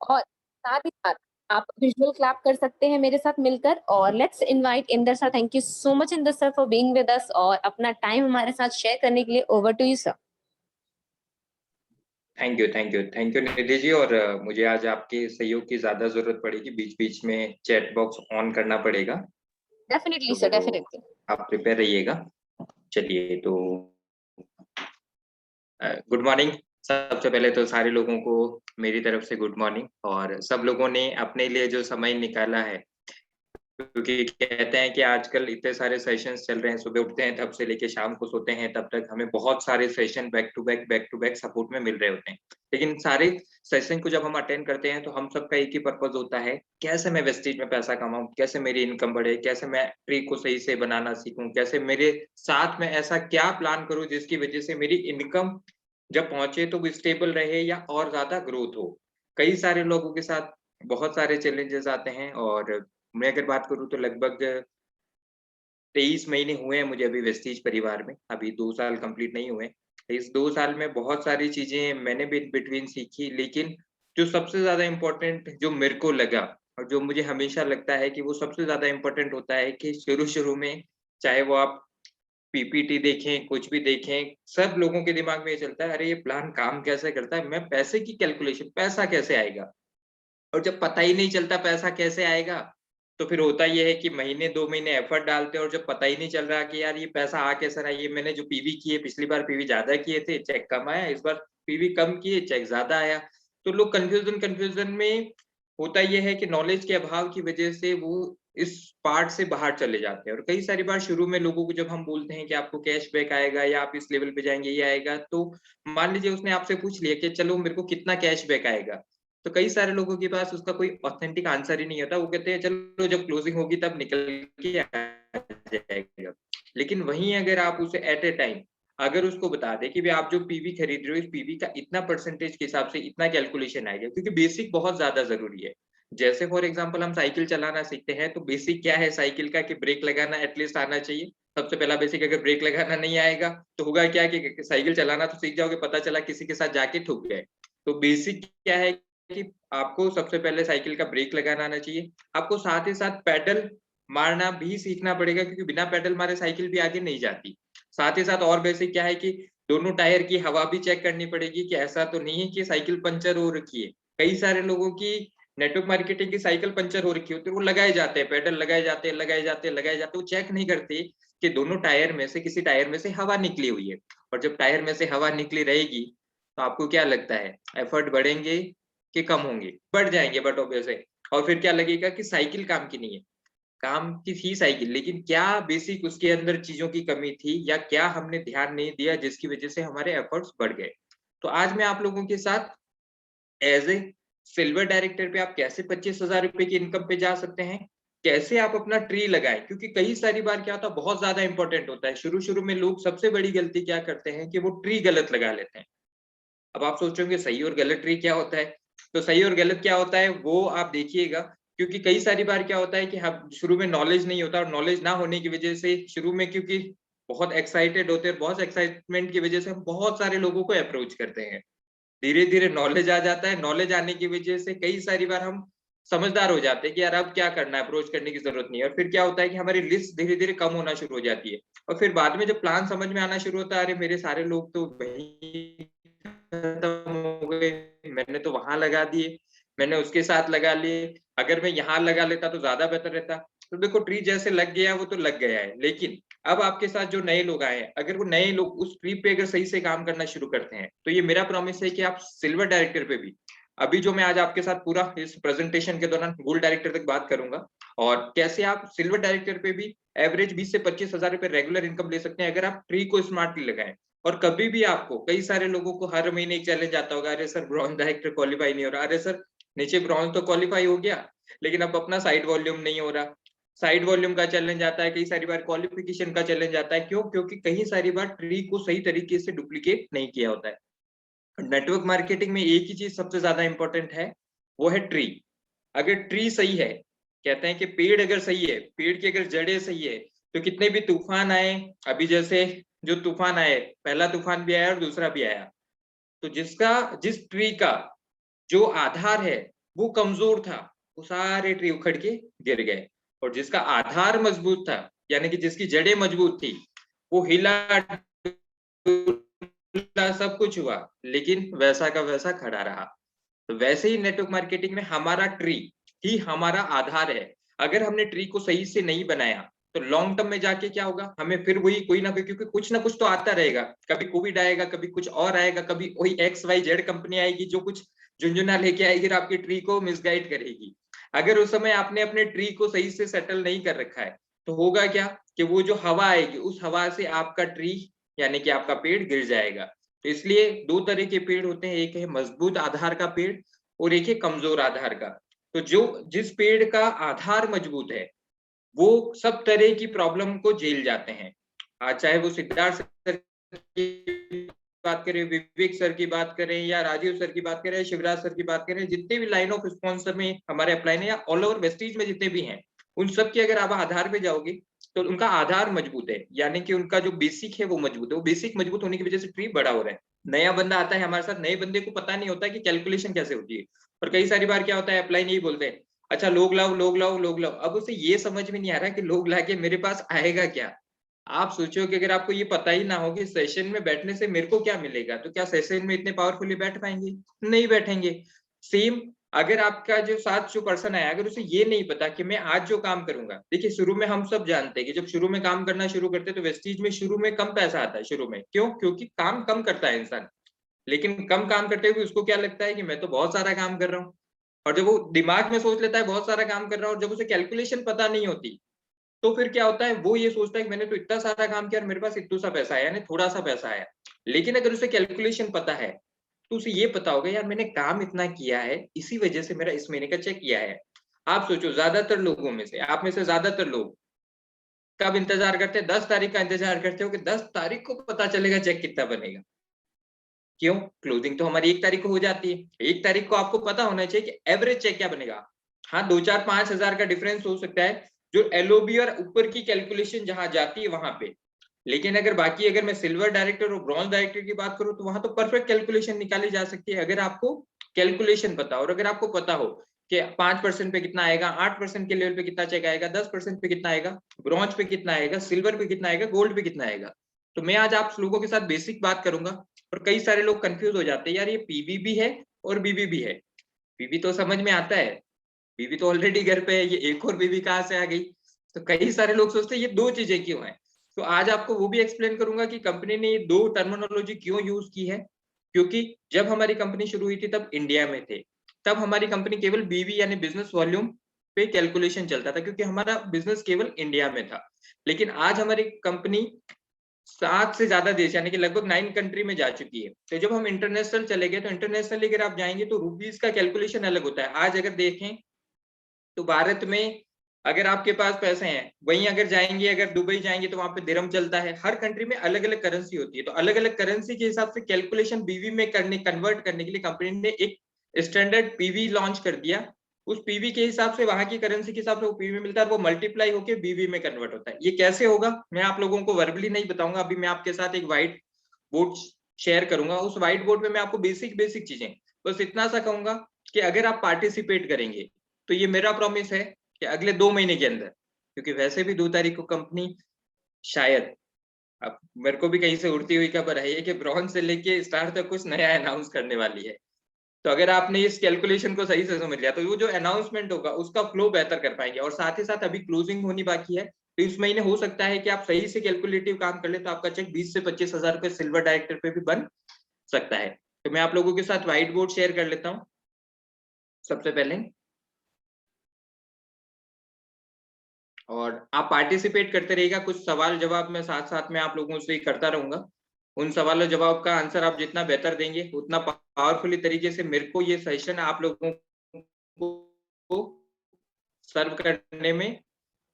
और साथ ही साथ आप विजुअल क्लैप कर सकते हैं मेरे साथ मिलकर। और let's invite Inder sir. Thank you so much Inder sir for being with us और अपना टाइम हमारे साथ शेयर करने के लिए। Over to you sir. Thank you, thank you, thank you Nidhi ji. और मुझे आज आपके सहयोग की ज्यादा जरूरत पड़ेगी, बीच बीच में चैट बॉक्स ऑन करना पड़ेगा, डेफिनेटली सर, तो डेफिनेटली। आप प्रिपेयर रहिएगा। चलिए, तो गुड मॉर्निंग। सबसे पहले तो सारे लोगों को मेरी तरफ से गुड मॉर्निंग। और सब लोगों ने अपने लिए जो समय निकाला है, क्योंकि कहते हैं कि आजकल इतने सारे सेशंस चल रहे हैं, सुबह उठते हैं तब से लेके शाम को सोते हैं तब तक हमें बहुत सारे session back to back support में मिल रहे होते हैं। लेकिन सारे सेशन को जब हम अटेंड करते हैं तो हम सबका एक ही पर्पज होता है, कैसे मैं वेस्टेज में पैसा कमाऊं, कैसे मेरी इनकम बढ़े, कैसे मैं ट्री को सही से बनाना सीखूं, कैसे मेरे साथ में ऐसा क्या प्लान करूं जिसकी वजह से मेरी इनकम जब पहुंचे तो वो स्टेबल रहे या और ज्यादा ग्रोथ हो। कई सारे लोगों के साथ बहुत सारे चैलेंजेस आते हैं। और मैं अगर बात करूँ तो लगभग 23 महीने हुए हैं मुझे अभी वेस्टीज परिवार में, अभी 2 साल कंप्लीट नहीं हुए। इस 2 साल में बहुत सारी चीज़ें मैंने भी इन बिटवीन सीखी, लेकिन जो सबसे ज़्यादा इम्पोर्टेंट जो मेरे को लगा और जो मुझे हमेशा लगता है कि वो सबसे ज़्यादा इम्पोर्टेंट होता है कि शुरू-शुरू में चाहे वो आप पीपीटी देखें, कुछ भी देखें, सब लोगों के दिमाग में ये चलता है, अरे ये प्लान काम कैसे करता है? मैं पैसे की कैलकुलेशन, पैसा कैसे आएगा? और जब पता ही नहीं चलता पैसा कैसे आएगा, तो फिर होता ये है कि महीने 2 महीने एफर्ट डालते हैं और जब पता ही नहीं चल रहा कि यार ये पैसा आ कैसे रहा है, ये मैंने जो पीवी किए, पिछली बार पीवी ज़्यादा किए थे, चेक कम आया, इस बार पीवी कम किए, चेक ज़्यादा आया। तो लोग कन्फ्यूज़न में होता ये है कि नॉलेज के अभाव की वजह से वो इस पार्ट से बाहर चले जाते हैं। और कई सारी बार शुरू में लोगों को जब हम बोलते हैं कि आपको कैशबैक आएगा या आप इस लेवल पे जाएँगे, ये आएगा, तो मान लीजिए उसने आपसे पूछ लिया कि चलो मेरे को कितना कैशबैक आएगा? तो कई सारे लोगों के पास उसका कोई ऑथेंटिक आंसर ही नहीं होता। वो कहते हैं चलो जब क्लोजिंग होगी तब निकल के आ जाएगा। लेकिन वहीं अगर आप उसे एट ए टाइम अगर उसको बता दें कि भई आप जो पीवी खरीद रहे हो, इस पीवी का इतना परसेंटेज के हिसाब से इतना कैलकुलेशन आएगा, क्योंकि बेसिक बहुत ज़्यादा ज़रूरी है। जैसे फॉर एग्ज़ाम्पल हम साइकिल चलाना सीखते हैं, तो बेसिक क्या है साइकिल का कि ब्रेक लगाना एटलीस्ट आना चाहिए। सबसे पहला बेसिक, अगर ब्रेक लगाना नहीं आएगा, तो होगा क्या कि साइकिल चलाना तो सीख जाओगे, पता चला किसी के साथ जाके ठुक गए। तो बेसिक क्या है कि आपको सबसे पहले साइकिल का ब्रेक लगाना आना चाहिए। आपको साथ ही साथ पैडल मारना भी सीखना पड़ेगा, क्योंकि बिना पैडल मारे साइकिल भी आगे नहीं जाती। साथ ही साथ और बेसिक क्या है कि दोनों टायर की हवा भी चेक करनी पड़ेगी कि ऐसा तो नहीं है कि साइकिल पंचर हो रखी है। कई सारे लोगों की नेटवर्क मार्केटिंग की साइकिल पंचर हो रखी होती है, वो लगाए जाते हैं, पैडल लगाए जाते हैं, लगाए जाते हैं, लगाए जाते हैं, वो चेक नहीं करते कि दोनों टायर में से किसी टायर में से हवा निकली हुई है। और जब टायर में से हवा निकली रहेगी, तो आपको क्या लगता है एफर्ट बढ़ेंगे कि कम होंगे? बढ़ जाएँगे, बट ऑब्वियस है। और फिर क्या लगेगा कि साइकिल काम की नहीं है। काम की थी साइकिल, लेकिन क्या बेसिक उसके अंदर चीज़ों की कमी थी या क्या हमने ध्यान नहीं दिया जिसकी वज़ह से हमारे एफर्ट्स बढ़ गए। तो आज मैं आप लोगों के साथ एज़ ए सिल्वर डायरेक्टर पे आप कैसे 25,000 रुपए की इनकम पे जा सकते हैं? कैसे आप अपना ट्री लगाएँ? क्योंकि कई सारी बार क्या होता है, बहुत ज़्यादा इम्पोर्टेंट होता है। शुरू-शुरू में लोग सबसे बड़ी गलती क्या करते हैं कि वो ट्री गलत लगा लेते हैं। अब आप सोच रहे होंगे सही और गलत ट्री क्या होता है? तो सही और गलत क्या होता है वो आप देखिएगा, क्योंकि कई सारी बार क्या होता है कि हम शुरू में नॉलेज नहीं होता और नॉलेज ना होने की वज़ह से शुरू में, क्योंकि बहुत एक्साइटेड होते हैं, बहुत एक्साइटमेंट की वज़ह से हम बहुत सारे लोगों को अप्रोच करते हैं। धीरे-धीरे नॉलेज आ जाता है, नॉलेज आने की वज़ह से कई सारी बार हम समझदार हो जाते हैं कि यार अब क्या करना है, अप्रोच करने की ज़रूरत नहीं है। और फिर क्या होता है कि हमारी लिस्ट धीरे-धीरे कम होना शुरू हो जाती है। और फिर बाद में जब प्लान समझ में आना शुरू होता है, अरे मेरे सारे लोग तो वहीं खत्म हो गए, मैंने तो वहाँ लगा दिए, मैंने उसके साथ लगा लिए, अगर मैं यहाँ लगा लेता तो ज़्यादा बेहतर रहता। तो देखो ट्री जैसे लग गया वो तो लग गया है, लेकिन अब आपके साथ जो नए लोग आए हैं, अगर वो नए लोग उस ट्री पे अगर सही से काम करना शुरू करते हैं, तो ये मेरा प्रॉमिस है कि आप सिल्वर डायरेक्टर पे भी, अभी जो मैं आज आपके साथ पूरा इस प्रेजेंटेशन के दौरान गोल्ड डायरेक्टर तक बात करूँगा और कैसे आप सिल्वर डायरेक्टर पे भी एवरेज 20 से 25,000 रुपए रेगुलर इनकम ले सकते हैं, अगर आप ट्री को स्मार्टली लगाएँ। और कभी भी आपको, कई सारे लोगों को हर महीने एक चैलेंज आता होगा, अरे सर ब्रॉन्ज डायरेक्टर क्वालीफाई नहीं हो रहा, अरे सर नीचे ब्रॉन्ज तो क्वालीफाई हो गया, लेकिन अब अपना साइड वॉल्यूम नहीं हो रहा। साइड वॉल्यूम का चैलेंज आता है, कई सारी बार क्वालिफिकेशन का चैलेंज आता है। क्यों? क्योंकि कई सारी बार ट्री को सही तरीके से डुप्लीकेट नहीं किया होता है। नेटवर्क मार्केटिंग में एक ही चीज़ सबसे ज़्यादा इम्पोर्टेंट है, वो है ट्री। अगर ट्री सही है, कहते हैं कि पेड़ अगर सही है, पेड़ की अगर जड़ें सही है, तो कितने भी तूफान आए, अभी जैसे जो तूफान आए, पहला तूफान भी आया और दूसरा भी आया, तो जिस ट्री का जो आधार है, वो कमजोर था, वो सारे ट्री उखड़ के गिर गए। और जिसका आधार मजबूत था, यानी कि जिसकी जड़ें मजबूत थी, वो हिला डुला, सब कुछ हुआ, लेकिन वैसा का वैसा खड़ा रहा। तो वैसे ही नेटवर्क मार्केटिंग में हमारा ट्री ही हमारा आधार है। अगर हमने ट्री को सही से नहीं बनाया तो लॉन्ग टर्म में जाके क्या होगा, हमें फिर वही कोई ना कोई, क्योंकि कुछ ना कुछ तो आता रहेगा, कभी कोविड आएगा, कभी कुछ और आएगा, कभी वही XYZ कंपनी आएगी जो कुछ झुंझुना लेके आएगी और आपकी ट्री को मिसगाइड करेगी। अगर उस समय आपने अपने ट्री को सही से सेटल नहीं कर रखा है तो होगा क्या कि वो जो हवा आएगी उस हवा से आपका ट्री यानी कि आपका पेड़ गिर जाएगा। तो इसलिए दो तरह के पेड़ होते हैं, एक है मजबूत आधार का पेड़ और एक है कमजोर आधार का। तो जो जिस पेड़ का आधार मजबूत है वो सब तरह की प्रॉब्लम को झेल जाते हैं। चाहे वो सिद्धार्थ सर की बात करें, विवेक सर की बात करें, या राजीव सर की बात करें, शिवराज सर की बात करें, जितने भी लाइन ऑफ स्पॉन्सर में हमारे अपलाइन है या ऑल ओवर वेस्टीज में जितने भी हैं, उन सब की अगर आप आधार पे जाओगे तो उनका आधार मजबूत है, यानी कि उनका जो बेसिक है वो मजबूत है। वो बेसिक मजबूत होने की वजह से ट्री बड़ा हो रहा है। नया बंदा आता है हमारे साथ, नए बंदे को पता नहीं होता कि कैलकुलेशन कैसे होती है। और कई सारी बार क्या होता है, अपलाइन यही बोलते हैं, अच्छा लोग लाओ लोग लाओ लोग लाओ। अब उसे ये समझ में नहीं आ रहा कि लोग लाके मेरे पास आएगा क्या। आप सोचो कि अगर आपको ये पता ही ना हो कि सेशन में बैठने से मेरे को क्या मिलेगा, तो क्या सेशन में इतने पावरफुली बैठ पाएंगे? नहीं बैठेंगे। सेम अगर आपका जो साथ जो पर्सन है, अगर उसे ये नहीं पता कि मैं आज जो काम करूंगा, देखिए शुरू में हम सब जानते हैं कि जब शुरू में काम करना शुरू करते हैं तो वेस्टीज में शुरू में कम पैसा आता है शुरू में। क्यों? क्योंकि काम कम करता है इंसान। लेकिन कम काम करते हुए उसको क्या लगता है कि मैं तो बहुत सारा काम कर रहा हूँ। और जब वो दिमाग में सोच लेता है बहुत सारा काम कर रहा है, और जब उसे कैलकुलेशन पता नहीं होती, तो फिर क्या होता है, वो ये सोचता है कि मैंने तो इतना सारा काम किया और मेरे पास इतना सा पैसा आया, यानी थोड़ा सा पैसा आया। लेकिन अगर उसे कैलकुलेशन पता है तो उसे ये पता होगा यार मैंने काम इतना किया है, इसी वजह से मेरा इस महीने का चेक किया है। आप सोचो, ज्यादातर लोगों में से, आप में से ज्यादातर लोग कब इंतजार करते हैं? 10 तारीख का इंतजार करते हो कि 10 तारीख को पता चलेगा चेक कितना बनेगा। क्यों? क्लोजिंग तो हमारी 1 तारीख को हो जाती है। 1 तारीख को आपको पता होना चाहिए कि एवरेज चेक क्या बनेगा। हाँ, 2 4 5 हजार का डिफरेंस हो सकता है जो एलओबी और ऊपर की कैलकुलेशन जहां जाती है वहां पे। लेकिन अगर बाकी, अगर मैं सिल्वर डायरेक्टर और ब्रॉन्ज डायरेक्टर की बात करूं तो वहां तो परफेक्ट कैलकुलेशन निकाली जा सकती है, अगर आपको कैलकुलेशन पता हो। और अगर आपको पता हो कि 5% पे कितना आएगा, 8% के लेवल पे कितना चेक आएगा, 10% पे कितना आएगा, ब्रॉन्ज पे कितना आएगा, सिल्वर पे कितना आएगा, गोल्ड पे कितना आएगा। तो मैं आज आप लोगों के साथ बेसिक बात करूंगा। और कई सारे लोग कंफ्यूज हो जाते हैं, यार ये पीवी भी है और बीबी भी है। बीबी तो समझ में आता है, बीबी तो ऑलरेडी घर पे है, ये एक और बीबी कहाँ से आ गई। तो कई सारे लोग सोचते हैं ये दो चीजें क्यों हैं। तो आज आपको वो भी एक्सप्लेन करूंगा कि कंपनी ने ये दो टर्मिनोलॉजी क्यों यूज की है। क्योंकि जब हमारी कंपनी शुरू हुई थी तब इंडिया में थे, तब हमारी कंपनी केवल बीवी यानी बिजनेस वॉल्यूम पे कैलकुलेशन चलता था, क्योंकि हमारा बिजनेस केवल इंडिया में था। लेकिन आज हमारी कंपनी 7 से ज्यादा देश यानी कि लगभग 9 कंट्री में जा चुकी है। तो जब हम इंटरनेशनल चले गए, तो इंटरनेशनल अगर आप जाएंगे तो रुपीज का कैलकुलेशन अलग होता है। आज अगर देखें तो भारत में अगर आपके पास पैसे हैं, वहीं अगर जाएंगे, अगर दुबई जाएंगे तो वहां पे दिरहम चलता है। हर कंट्री में अलग अलग करेंसी होती है, तो अलग अलग करेंसी के हिसाब से कैलकुलेशन बीवी में करने, कन्वर्ट करने के लिए कंपनी ने एक स्टैंडर्ड पीवी लॉन्च कर दिया। उस पीवी के हिसाब से, वहां की करेंसी के हिसाब से वो पीवी मिलता है और वो मल्टीप्लाई होकर बीवी में कन्वर्ट होता है। ये कैसे होगा मैं आप लोगों को वर्बली नहीं बताऊंगा, अभी मैं आपके साथ एक व्हाइट बोर्ड शेयर करूंगा। उस व्हाइट बोर्ड पे मैं आपको बेसिक बेसिक चीजें बस इतना सा कहूंगा कि अगर आप पार्टिसिपेट करेंगे तो ये मेरा प्रॉमिस है कि अगले 2 महीने के अंदर, क्योंकि वैसे भी 2 तारीख को कंपनी शायद, अब मेरे को भी कहीं से उड़ती हुई खबर है कि ब्रॉन्ज से लेके स्टार तक कुछ नया अनाउंस करने वाली है। तो अगर आपने इस कैलकुलेशन को सही से समझ लिया तो वो जो अनाउंसमेंट होगा उसका फ्लो बेहतर कर पाएंगे। और साथ ही साथ अभी क्लोजिंग होनी बाकी है, तो इस महीने हो सकता है कि आप सही से कैलकुलेटिव काम कर ले तो आपका चेक 20 से 25 हजार रुपए सिल्वर डायरेक्टर पे भी बन सकता है। तो मैं आप लोगों के साथ व्हाइट बोर्ड शेयर कर लेता हूँ सबसे पहले, और आप पार्टिसिपेट करते रहिएगा। कुछ सवाल जवाब मैं साथ साथ में आप लोगों से करता रहूंगा। उन सवालों जवाब का आंसर आप जितना बेहतर देंगे उतना पावरफुली तरीके से मेरे को ये सेशन आप लोगों को सर्व करने में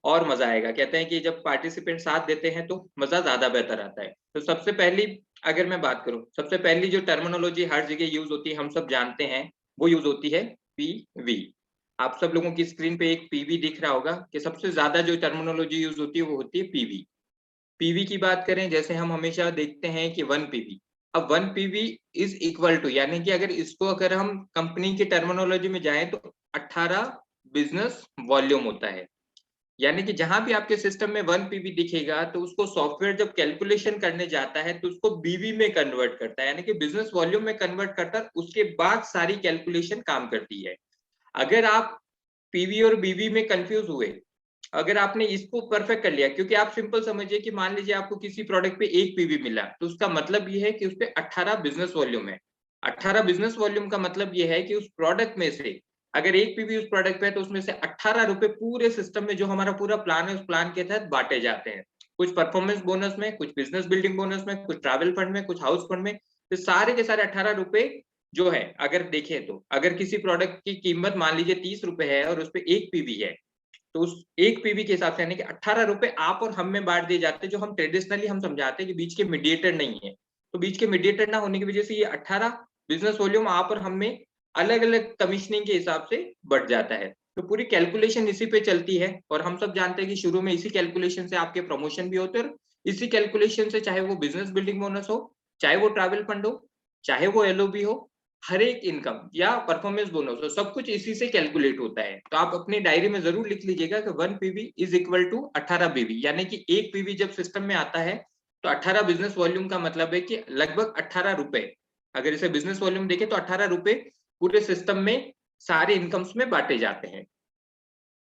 और मजा आएगा। कहते हैं कि जब पार्टिसिपेंट साथ देते हैं तो मजा ज्यादा बेहतर आता है। तो सबसे पहली अगर मैं बात करूं, सबसे पहली जो टर्मिनोलॉजी हर जगह यूज होती है, हम सब जानते हैं, वो यूज होती है पीवी। आप सब लोगों की स्क्रीन पे एक पीवी दिख रहा होगा कि सबसे ज्यादा जो टर्मिनोलॉजी यूज होती है वो होती है पीवी। पीवी की बात करें, जैसे हम हमेशा देखते हैं कि 1 पीवी। अब 1 पीवी इज इक्वल टू, यानी कि अगर हम कंपनी की टर्मिनोलॉजी में जाएं तो 18 बिजनेस वॉल्यूम होता है। यानी कि जहां भी आपके सिस्टम में 1 पीवी दिखेगा तो उसको सॉफ्टवेयर जब कैलकुलेशन करने जाता है तो उसको बीवी में कन्वर्ट करता है, यानी कि बिजनेस वॉल्यूम में कन्वर्ट करता है, उसके बाद सारी कैलकुलेशन काम करती है। अगर आप पीवी और बीवी में कंफ्यूज हुए, अगर आपने इसको परफेक्ट कर लिया, क्योंकि आप सिंपल समझिए कि मान लीजिए आपको किसी प्रोडक्ट पे 1 पीवी मिला, तो उसका मतलब ये है कि उस पे 18 बिजनेस वॉल्यूम है। 18 बिजनेस वॉल्यूम का मतलब ये है कि उस प्रोडक्ट में से अगर 1 पीवी उस प्रोडक्ट पे है तो उसमें से 18 रुपए पूरे सिस्टम में जो हमारा पूरा प्लान है उस प्लान के तहत बांटे जाते हैं। कुछ परफॉर्मेंस बोनस में, कुछ बिजनेस बिल्डिंग बोनस में, कुछ ट्रैवल फंड में, कुछ हाउस फंड में। तो सारे के सारे 18 रुपए जो है, अगर देखें तो अगर किसी प्रोडक्ट की कीमत मान लीजिए 30 रुपए है और उस पर 1 पीवी है, तो उस 1 पीवी के हिसाब से यानी कि 18 रुपए आप और हम में बांट दिए जाते हैं, जो हम ट्रेडिशनली हम समझाते हैं कि बीच के मीडिएटर नहीं है। तो बीच के मीडिएटर ना होने की वजह से ये 18 बिजनेस वॉल्यूम आप और हम में अलग अलग कमीशनिंग के हिसाब से बढ़ जाता है। तो पूरी कैलकुलेशन इसी पे चलती है और हम सब जानते हैं कि शुरू में इसी कैलकुलेशन से आपके प्रमोशन भी होते हैं, और इसी कैलकुलेशन से चाहे वो बिजनेस बिल्डिंग बोनस हो, चाहे वो ट्रैवल फंड हो, चाहे वो एलओबी हो, हर एक इनकम या परफॉर्मेंस बोनस हो, सब कुछ इसी से कैलकुलेट होता है। तो आप अपनी डायरी में जरूर लिख लीजिएगा कि 1 PV is equal to 18 PV, यानी कि 1 पीवी जब सिस्टम में आता है तो 18 बिजनेस वॉल्यूम का मतलब है कि लगभग 18 रुपए, अगर इसे बिजनेस वॉल्यूम देखें तो 18 रुपए पूरे सिस्टम में सारे इनकम्स में बांटे जाते हैं।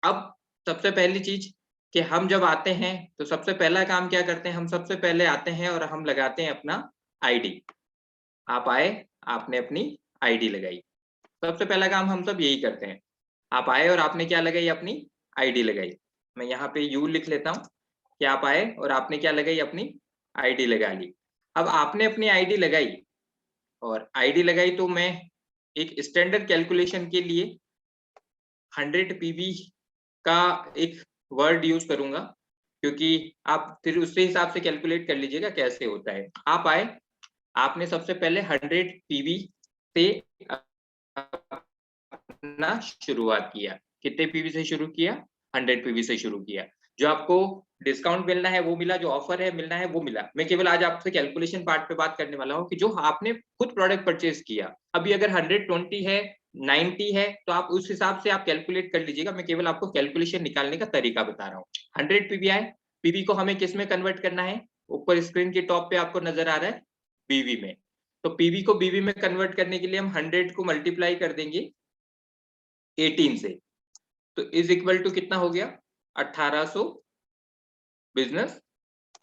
अब सबसे पहली चीज कि हम जब आते हैं तो सबसे पहला काम क्या करते हैं, हम सबसे पहले आते हैं और हम लगाते हैं अपना आईडी। आप आए, आपने अपनी आईडी लगाई, सबसे पहला काम हम सब यही करते हैं। आप आए और आपने क्या लगाई, अपनी आईडी लगाई। मैं यहाँ पे यू लिख लेता हूँ कि आप आए और आपने क्या लगाई, अपनी आईडी लगा ली। अब आपने अपनी आईडी लगाई, और आईडी लगाई तो मैं एक स्टैंडर्ड कैलकुलेशन के लिए 100 पीवी का एक वर्ड यूज करूंगा, क्योंकि आप फिर उसके हिसाब से कैलकुलेट कर लीजिएगा कैसे होता है। आप आए, आपने सबसे पहले 100 पीवी से अपना शुरुआत किया। कितने पीवी से शुरू किया, 100 पीवी से शुरू किया। जो आपको डिस्काउंट मिलना है वो मिला, जो ऑफर है मिलना है वो मिला। मैं केवल आज आपसे कैलकुलेशन पार्ट पे बात करने वाला हूँ कि जो आपने खुद प्रोडक्ट परचेज किया, अभी अगर 120 है, 90 है, तो आप उस हिसाब से आप कैलकुलेट कर लीजिएगा। मैं केवल आपको कैलकुलेशन निकालने का तरीका बता रहा हूँ। 100 पीवी आए, पीवी को हमें किस में कन्वर्ट करना है, ऊपर स्क्रीन के टॉप पे आपको नजर आ रहा है बीवी में। तो पीवी को बीवी में कन्वर्ट करने के लिए हम 100 को मल्टीप्लाई कर देंगे 18 से, तो इज इक्वल टू कितना हो गया, 1800 बिजनेस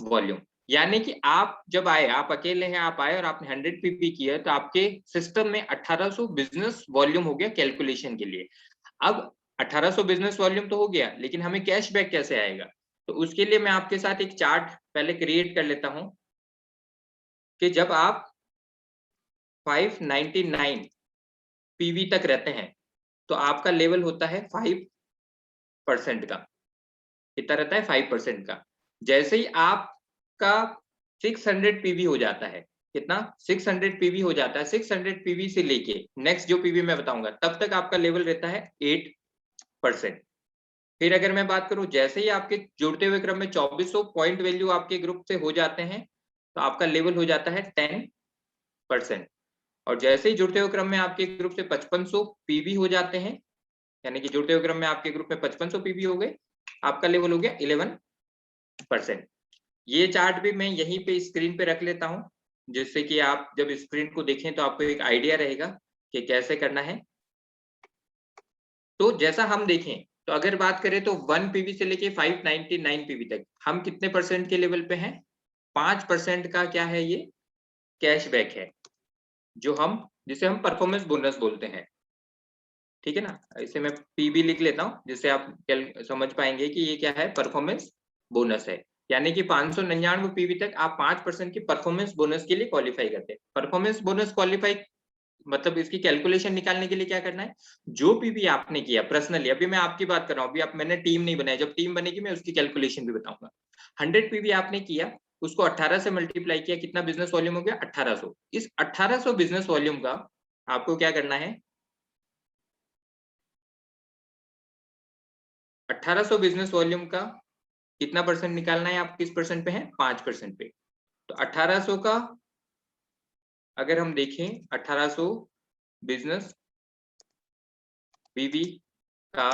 वॉल्यूम। यानी कि आप जब आए, आप अकेले हैं, आप आए और आपने 100 पीपी किया, तो आपके सिस्टम में 1800 बिजनेस वॉल्यूम हो गया कैलकुलेशन के लिए। अब 1800 बिजनेस वॉल्यूम तो हो गया, लेकिन हमें कैशबैक कैसे आएगा, तो उसके लिए मैं आपके साथ एक चार्ट पहले क्रिएट कर लेता हूं कि जब आप 599 पीवी तक रहते हैं तो आपका लेवल होता है 5% का। कितना रहता है, 5% का। जैसे ही आपका 600 पीवी हो जाता है, कितना, 600 पीवी हो जाता है, 600 पीवी से लेके नेक्स्ट जो पीवी मैं बताऊंगा तब तक आपका लेवल रहता है 8%। फिर अगर मैं बात करूं, जैसे ही आपके जुड़ते हुए क्रम में 2400 पॉइंट वैल्यू आपके ग्रुप से हो जाते हैं तो आपका लेवल हो जाता है 10%। और जैसे ही जुड़ते हुए क्रम में आपके ग्रुप से 5500 पीवी हो जाते हैं, यानी कि जुड़ते हुए क्रम में आपके ग्रुप में 5500 पीवी हो गए, आपका लेवल हो गया 11%। ये चार्ट भी मैं यहीं पे स्क्रीन पे रख लेता हूं, जिससे कि आप जब स्क्रीन को देखें तो आपको एक आइडिया रहेगा कि कैसे करना है। तो जैसा हम देखें, तो अगर बात करें तो 1 पीवी से लेके 599 पीवी तक हम कितने परसेंट के लेवल पे हैं, 5% का क्या है, ये कैशबैक है, जो हम जिसे हम परफॉर्मेंस बोनस बोलते हैं। ठीक है ना, इसे मैं पीबी लिख लेता हूं जिससे आप समझ पाएंगे कि ये क्या है, परफॉर्मेंस बोनस है। यानी कि 599 पीवी तक आप 5% की परफॉर्मेंस बोनस के लिए क्वालिफाई करते हैं। परफॉर्मेंस बोनस क्वालिफाई मतलब इसकी कैलकुलेशन निकालने के लिए क्या करना है, जो पीवी आपने किया पर्सनली, अभी मैं आपकी बात कर रहा हूँ, अभी आप मैंने टीम नहीं बनाई, जब टीम बनेगी मैं उसकी कैलकुलेशन भी बताऊंगा। 100 पीवी आपने किया, उसको 18 से मल्टीप्लाई किया, कितना बिजनेस वॉल्यूम हो गया, 1800। इस 1800 बिजनेस वॉल्यूम का आपको क्या करना है, 1800 बिजनेस वॉल्यूम का कितना परसेंट निकालना है, आप किस परसेंट पे हैं, 5% पे। तो 1800 का अगर हम देखें 1800 बिजनेस बीवी का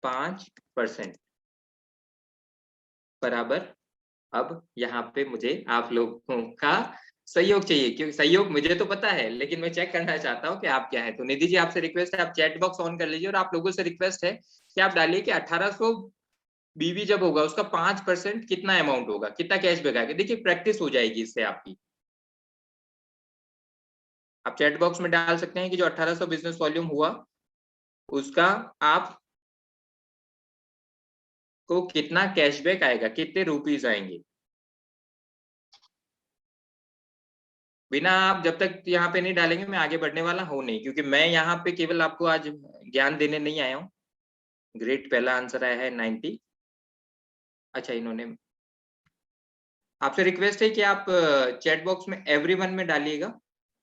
5% बराबर, अब यहाँ पे मुझे आप लोगों का सहयोग चाहिए, क्योंकि सहयोग मुझे तो पता है, लेकिन मैं चेक करना चाहता हूँ कि आप क्या है। तो निधि जी, आपसे रिक्वेस्ट है, आप चैट बॉक्स ऑन कर लीजिए और आप लोगों से रिक्वेस्ट है कि आप डालिए कि 1800 बीवी जब होगा उसका 5% कितना अमाउंट होगा, कितना कैशबैक आएगा। देखिए प्रैक्टिस हो जाएगी इससे आपकी। आप चैट बॉक्स में डाल सकते हैं कि जो 1800 बिजनेस वॉल्यूम हुआ उसका आप को कितना कैशबैक आएगा, कितने रुपीस आएंगे। बिना आप जब तक यहाँ पे नहीं डालेंगे मैं आगे बढ़ने वाला हूँ नहीं, क्योंकि मैं यहाँ पे केवल आपको आज ज्ञान देने नहीं आया हूँ। ग्रेट, पहला आंसर आया है 90। अच्छा, इन्होंने आपसे रिक्वेस्ट है कि आप चैट बॉक्स में एवरीवन में डालिएगा,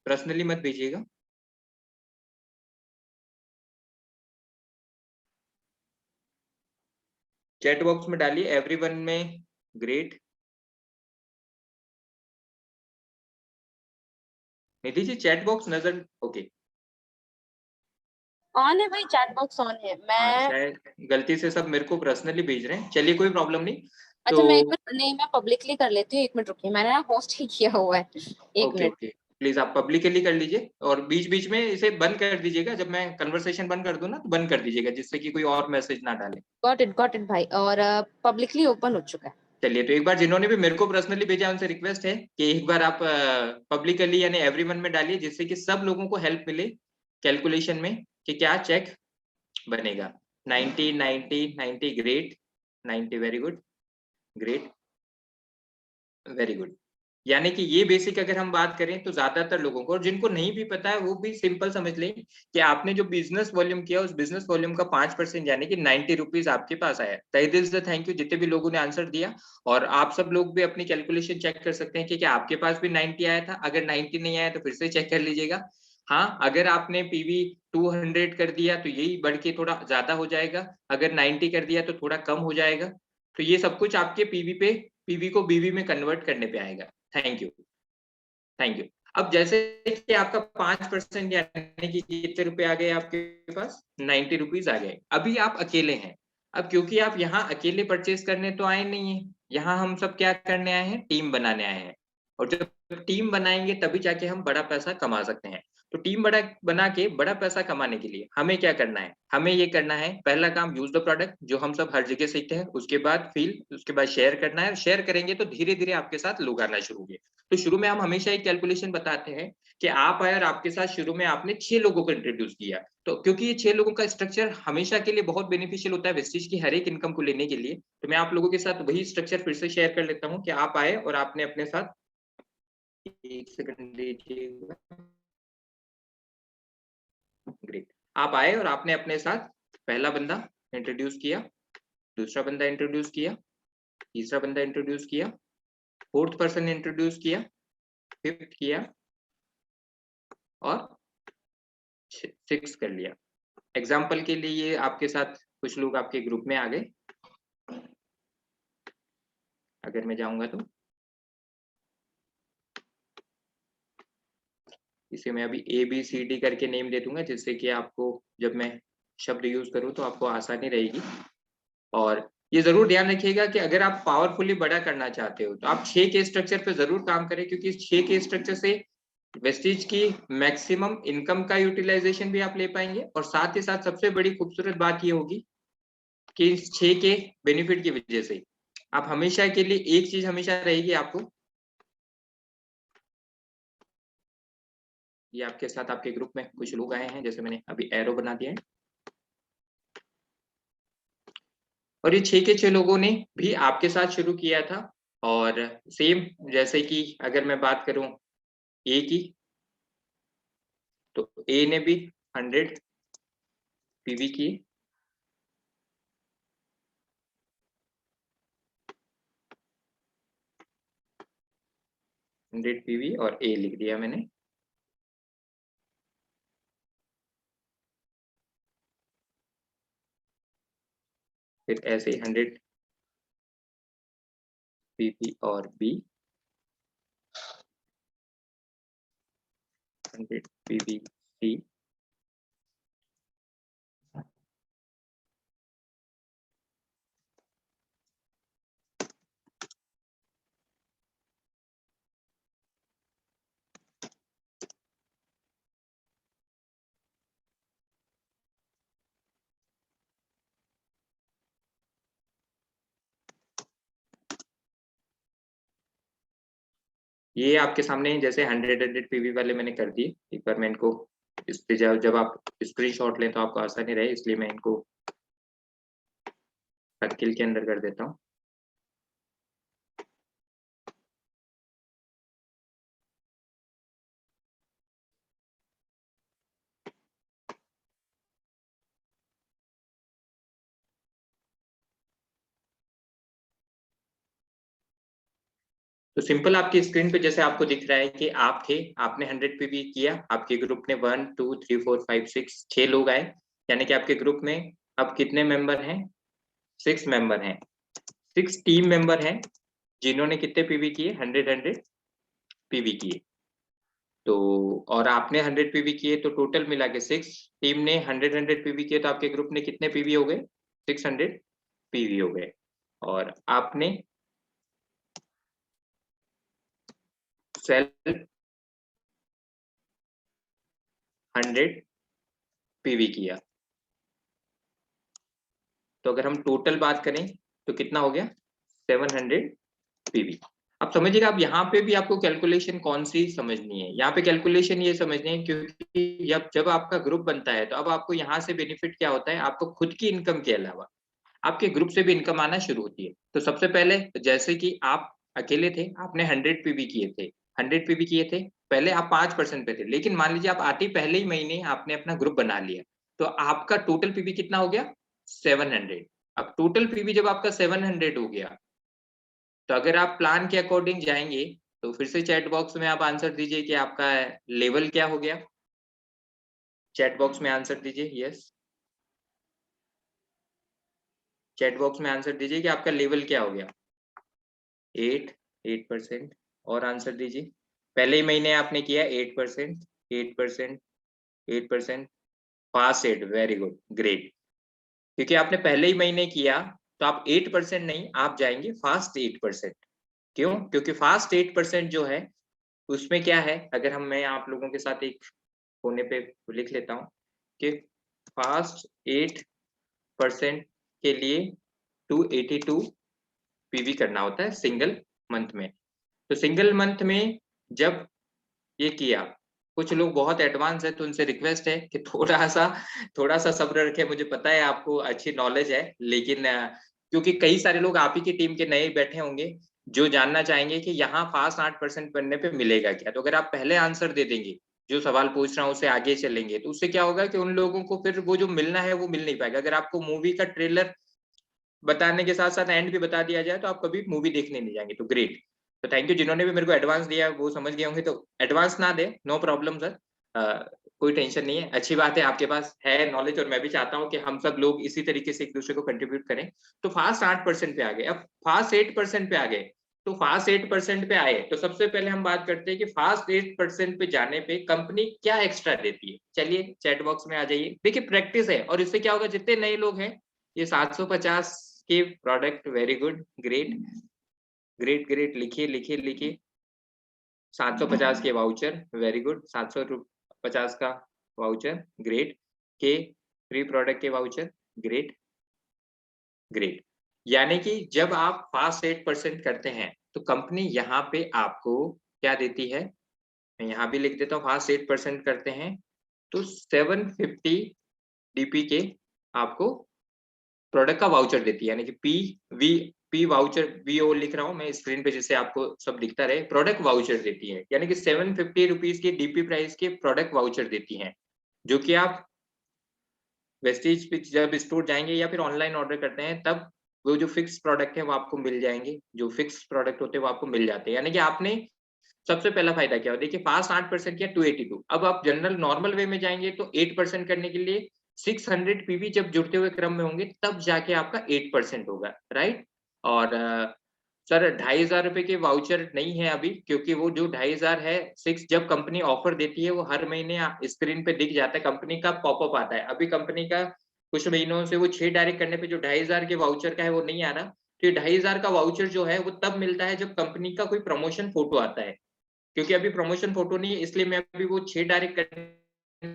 पर्सनली मत भेजिएगा। चैट बॉक्स में डालिए एवरीवन में। Great. Nidhi ji chat box नजर, ओके। ऑन है भाई, चैट बॉक्स ऑन है। हाँ, मैं शायद गलती से सब मेरे को पर्सनली भेज रहे हैं, चलिए कोई प्रॉब्लम नहीं। अच्छा, मैं एक तो मिनट, नहीं मैं पब्लिकली कर लेती हूँ, एक मिनट रुकिए, मैंने ना होस्ट ही किया हुआ है, एक ओके मिनट। ओके, प्लीज आप पब्लिकली कर लीजिए और बीच बीच में इसे बंद कर दीजिएगा, जब मैं कन्वर्सेशन बंद कर दूं ना तो बंद कर दीजिएगा, जिससे कि कोई और मैसेज ना डाले। गॉट इट भाई, और पब्लिकली ओपन हो चुका है। चलिए, तो एक बार जिन्होंने भी मेरे को पर्सनली भेजा उनसे रिक्वेस्ट है कि एक बार आप पब्लिकली यानी एवरीवन में डालिए, जिससे कि सब लोगों को हेल्प मिले कैलकुलेशन में कि क्या चेक बनेगा। 90 90 90, great. 90, very good, great, very good. यानी कि ये बेसिक अगर हम बात करें तो ज्यादातर लोगों को, और जिनको नहीं भी पता है वो भी सिंपल समझ लें कि आपने जो बिजनेस वॉल्यूम किया उस बिजनेस वॉल्यूम का 5% यानी कि 90 रुपीज आपके पास आया। तहे दिल से थैंक यू जितने भी लोगों ने आंसर दिया। और आप सब लोग भी अपनी कैलकुलेशन चेक कर सकते हैं कि क्या आपके पास भी 90 आया था। अगर 90 नहीं आया तो फिर से चेक कर लीजिएगा। हाँ, अगर आपने पीवी 200 कर दिया तो यही बढ़ के थोड़ा ज्यादा हो जाएगा, अगर 90 कर दिया तो थोड़ा कम हो जाएगा। तो ये सब कुछ आपके पीवी को बीवी में कन्वर्ट करने पे आएगा। Thank you, thank you. अब जैसे कि आपका 5% यानी कि कितने रुपए आ गए आपके पास, 90 रुपीज आ गए। अभी आप अकेले हैं। अब क्योंकि आप यहाँ अकेले परचेज करने तो आए नहीं है, यहाँ हम सब क्या करने आए हैं, टीम बनाने आए हैं। और जब टीम बनाएंगे तभी जाके हम बड़ा पैसा कमा सकते हैं। तो टीम बड़ा बना के बड़ा पैसा कमाने के लिए हमें क्या करना है, हमें ये करना है, पहला काम यूज द प्रोडक्ट, जो हम सब हर जगह सीखते हैं। उसके बाद फील, उसके बाद शेयर करना है। शेयर करेंगे तो धीरे धीरे आपके साथ लोग आना शुरू होंगे। तो शुरू में हम हमेशा एक कैलकुलेशन बताते हैं कि आप आए और आपके साथ शुरू में आपने 6 लोगों को इंट्रोड्यूस किया, तो क्योंकि ये 6 लोगों का स्ट्रक्चर हमेशा के लिए बहुत बेनिफिशियल होता है वेस्टिज की हर एक इनकम को लेने के लिए। तो मैं आप लोगों के साथ वही स्ट्रक्चर फिर से शेयर कर लेता हूँ कि आप आए और आपने अपने साथ, एक सेकंड लीजिएगा, ग्रेट। आप आए और आपने अपने साथ पहला बंदा इंट्रोड्यूस किया, दूसरा बंदा इंट्रोड्यूस किया, तीसरा बंदा इंट्रोड्यूस किया, फोर्थ पर्सन इंट्रोड्यूस किया, फिफ्थ किया और सिक्स कर लिया। एग्जाम्पल के लिए ये आपके साथ कुछ लोग आपके ग्रुप में आ गए। अगर मैं जाऊंगा तो इसे मैं अभी ABCD करके नेम दे दूंगा, जिससे कि आपको जब मैं शब्द यूज करूं तो आपको आसानी रहेगी। और ये जरूर ध्यान रखिएगा कि अगर आप पावरफुली बड़ा करना चाहते हो तो आप 6 के स्ट्रक्चर पे जरूर काम करें, क्योंकि इस 6 के स्ट्रक्चर से वेस्टिज की मैक्सिमम इनकम का यूटिलाइजेशन भी आप ले पाएंगे। और साथ ही साथ सबसे बड़ी खूबसूरत बात ये होगी कि इस 6 के बेनिफिट की वजह से आप हमेशा के लिए एक चीज हमेशा रहेगी आपको, ये आपके साथ आपके ग्रुप में कुछ लोग आए हैं, जैसे मैंने अभी एरो बना दिया है, और ये 6 के 6 लोगों ने भी आपके साथ शुरू किया था। और सेम जैसे कि अगर मैं बात करूं ए की, तो ए ने भी 100 पीवी की, 100 पीवी और ए लिख दिया मैंने। फिर ऐसे 100 पीवी और बी, 600 PVC ये आपके सामने जैसे 100 पीवी वाले मैंने कर दिए। एक बार मैं इनको इस पे जब आप स्क्रीनशॉट लें तो आपको आसानी रहे, इसलिए मैं इनको सर्किल के अंदर कर देता हूँ। तो सिंपल आपकी स्क्रीन पे जैसे आपको दिख रहा है कि आप थे, आपने 100 पीवी किया, आपके ग्रुप ने 1 2 3 4 5 6 लोग आए, यानी कि आपके ग्रुप में अब कितने मेंबर हैं? 6 मेंबर हैं। 6 टीम मेंबर हैं जिन्होंने कितने पीवी किए? 100 पीवी किए। तो और आपने 100 पीवी किए, तो टोटल मिला के 6 टीम ने 100 पीवी किए, तो आपके ग्रुप ने कितने पीवी हो गए? 600 पीवी हो गए। और आपने सेल्फ 100 पीवी किया। तो अगर हम टोटल बात करें तो कितना हो गया? 700 पीवी। अब समझिएगा, अब यहाँ पे भी आपको कैलकुलेशन कौन सी समझनी है? यहाँ पे कैलकुलेशन ये समझनी है क्योंकि जब आपका ग्रुप बनता है तो अब आपको यहाँ से बेनिफिट क्या होता है? आपको खुद की इनकम के अलावा आपके ग्रुप से भी इनकम आना शुरू होती है। तो सबसे पहले जैसे कि आप अकेले थे, आपने 100 पीवी किए थे, 100 पीवी किए थे, पहले आप 5% पे थे, लेकिन मान लीजिए आप आते ही पहले ही महीने आपने अपना ग्रुप बना लिया, तो आपका टोटल पीवी कितना हो गया? 700। अब टोटल पीवी जब आपका 700 हो गया, तो अगर आप प्लान के अकॉर्डिंग जाएंगे तो फिर से चैट बॉक्स में आप आंसर दीजिए कि आपका लेवल क्या हो गया। चैट बॉक्स में आंसर दीजिए, यस। चैट बॉक्स में आंसर दीजिए कि आपका लेवल क्या हो गया? 8%। और आंसर दीजिए। पहले ही महीने आपने किया 8%, 8%, 8%, फास्ट 8, वेरी गुड, ग्रेट। क्योंकि आपने पहले ही महीने किया तो आप 8% नहीं, आप जाएंगे फास्ट 8%। क्यों? क्योंकि फास्ट 8% जो है उसमें क्या है, अगर मैं आप लोगों के साथ एक कोने पे लिख लेता हूँ कि फास्ट 8% के लिए 282 पीवी करना होता है सिंगल मंथ में। तो सिंगल मंथ में जब ये किया, कुछ लोग बहुत एडवांस है तो उनसे रिक्वेस्ट है कि थोड़ा सा सब्र रखें। मुझे पता है आपको अच्छी नॉलेज है, लेकिन क्योंकि कई सारे लोग आप ही की टीम के नए बैठे होंगे जो जानना चाहेंगे कि यहाँ फास्ट 8% बनने पे मिलेगा क्या। तो अगर आप पहले आंसर दे देंगे, जो सवाल पूछ रहा हूँ उसे आगे चलेंगे, तो उससे क्या होगा कि उन लोगों को फिर वो जो मिलना है वो मिल नहीं पाएगा। अगर आपको मूवी का ट्रेलर बताने के साथ साथ एंड भी बता दिया जाए तो आप कभी मूवी देखने नहीं जाएंगे। तो ग्रेट। तो थैंक यू, जिन्होंने भी मेरे को एडवांस दिया वो समझ गए होंगे, तो एडवांस ना दे, नो प्रॉब्लम सर, कोई टेंशन नहीं है। अच्छी बात है आपके पास है नॉलेज, और मैं भी चाहता हूँ कि हम सब लोग इसी तरीके से एक दूसरे को कंट्रीब्यूट करें। तो फास्ट 8% पे आ गए, अब फास्ट 8% पे आ गए। तो फास्ट 8% पे आए तो सबसे पहले हम बात करते हैं कि फास्ट 8% पे जाने पे कंपनी क्या एक्स्ट्रा देती है। चलिए चैट बॉक्स में आ जाइए, देखिए प्रैक्टिस है और इससे क्या होगा, जितने नए लोग हैं ये 750 के product, very good, great great great, लिखिए लिखिए लिखिए। 750 के वाउचर, वेरी गुड, 750 का वाउचर, ग्रेट, के फ्री प्रोडक्ट के वाउचर, ग्रेट ग्रेट। यानी कि जब आप फास्ट 8% करते हैं तो कंपनी यहाँ पे आपको क्या देती है, मैं यहाँ भी लिख देता हूँ, फास्ट 8% करते हैं तो 750 डीपी के आपको प्रोडक्ट का वाउचर देती है। यानी कि पी वाउचर, वीओ लिख रहा हूँ मैं स्क्रीन पे जिससे आपको सब दिखता रहे, प्रोडक्ट वाउचर देती है। यानी कि 750 रुपीज के डीपी प्राइस के प्रोडक्ट वाउचर देती हैं, जो कि आप वेस्टेज पे जब स्टोर जाएंगे या फिर ऑनलाइन ऑर्डर करते हैं तब वो जो फिक्स प्रोडक्ट है वो आपको मिल जाएंगे, जो फिक्स प्रोडक्ट होते हैं वो आपको मिल जाते हैं। यानी कि आपने सबसे पहला फायदा क्या हो, देखिए फास्ट 8% किया 282। अब आप जनरल नॉर्मल वे में जाएंगे तो 8% करने के लिए 600 पीवी जब जुड़ते हुए क्रम में होंगे तब जाके आपका 8% होगा, राइट। और सर 2,500 रुपए के वाउचर नहीं है अभी, क्योंकि वो जो 2,500 है 6 जब कंपनी ऑफर देती है वो हर महीने स्क्रीन पे दिख जाता है, कंपनी का पॉपअप आता है। अभी कंपनी का कुछ महीनों से वो 6 डायरेक्ट करने पे जो 2,500 के वाउचर का है वो नहीं आ रहा। तो ये 2,500 का वाउचर जो है वो तब मिलता है जब कंपनी का कोई प्रमोशन फोटो आता है, क्योंकि अभी प्रमोशन फोटो नहीं है, इसलिए मैं अभी वो 6 डायरेक्ट करने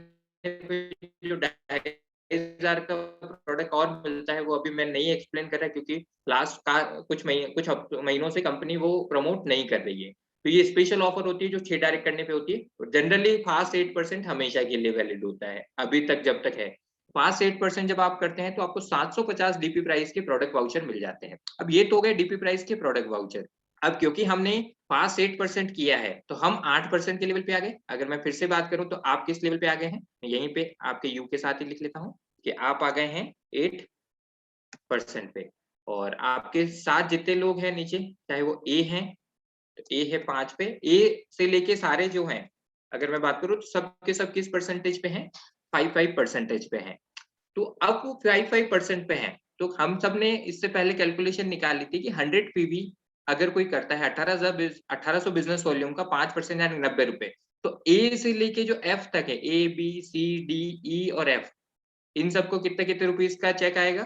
पे जो 2,500 का प्रोडक्ट और मिलता है वो अभी मैं नहीं एक्सप्लेन कर रहा, क्योंकि लास्ट का कुछ महीनों से कंपनी वो प्रमोट नहीं कर रही है। तो ये स्पेशल ऑफर होती है जो 6 डायरेक्ट करने पे होती है। जनरली फास्ट 8% हमेशा के लिए वैलिड होता है, अभी तक जब तक है। फास्ट 8% जब आप करते हैं तो आपको 750 डीपी प्राइस के प्रोडक्ट वाउचर मिल जाते हैं। अब ये तो हो गए डीपी प्राइस के प्रोडक्ट वाउचर। अब क्योंकि हमने पास 8% किया है तो हम 8% के लेवल पे आ गए। अगर मैं फिर से बात करूं तो आप किस लेवल पे आ गए हैं, यहीं पे आपके यू के साथ ही लिख लेता हूं कि आप आ गए हैं 8% पे। और आपके साथ जितने लोग हैं नीचे, चाहे वो ए हैं, तो ए है 5 पे, ए से लेके सारे जो हैं, अगर मैं बात करूं तो सब के सब किस परसेंटेज पे हैं, 5% पे हैं। तो अब वो 5% पे हैं, तो हम सब ने इससे पहले कैलकुलेशन निकाली थी कि 100 पीवी अगर कोई करता है 1800 बिजनेस वॉल्यूम का 5% यानी 90 रुपए, तो ए से लेके जो एफ तक है, A B C D E और एफ, इन सबको कितने कितने रुपीस का चेक आएगा?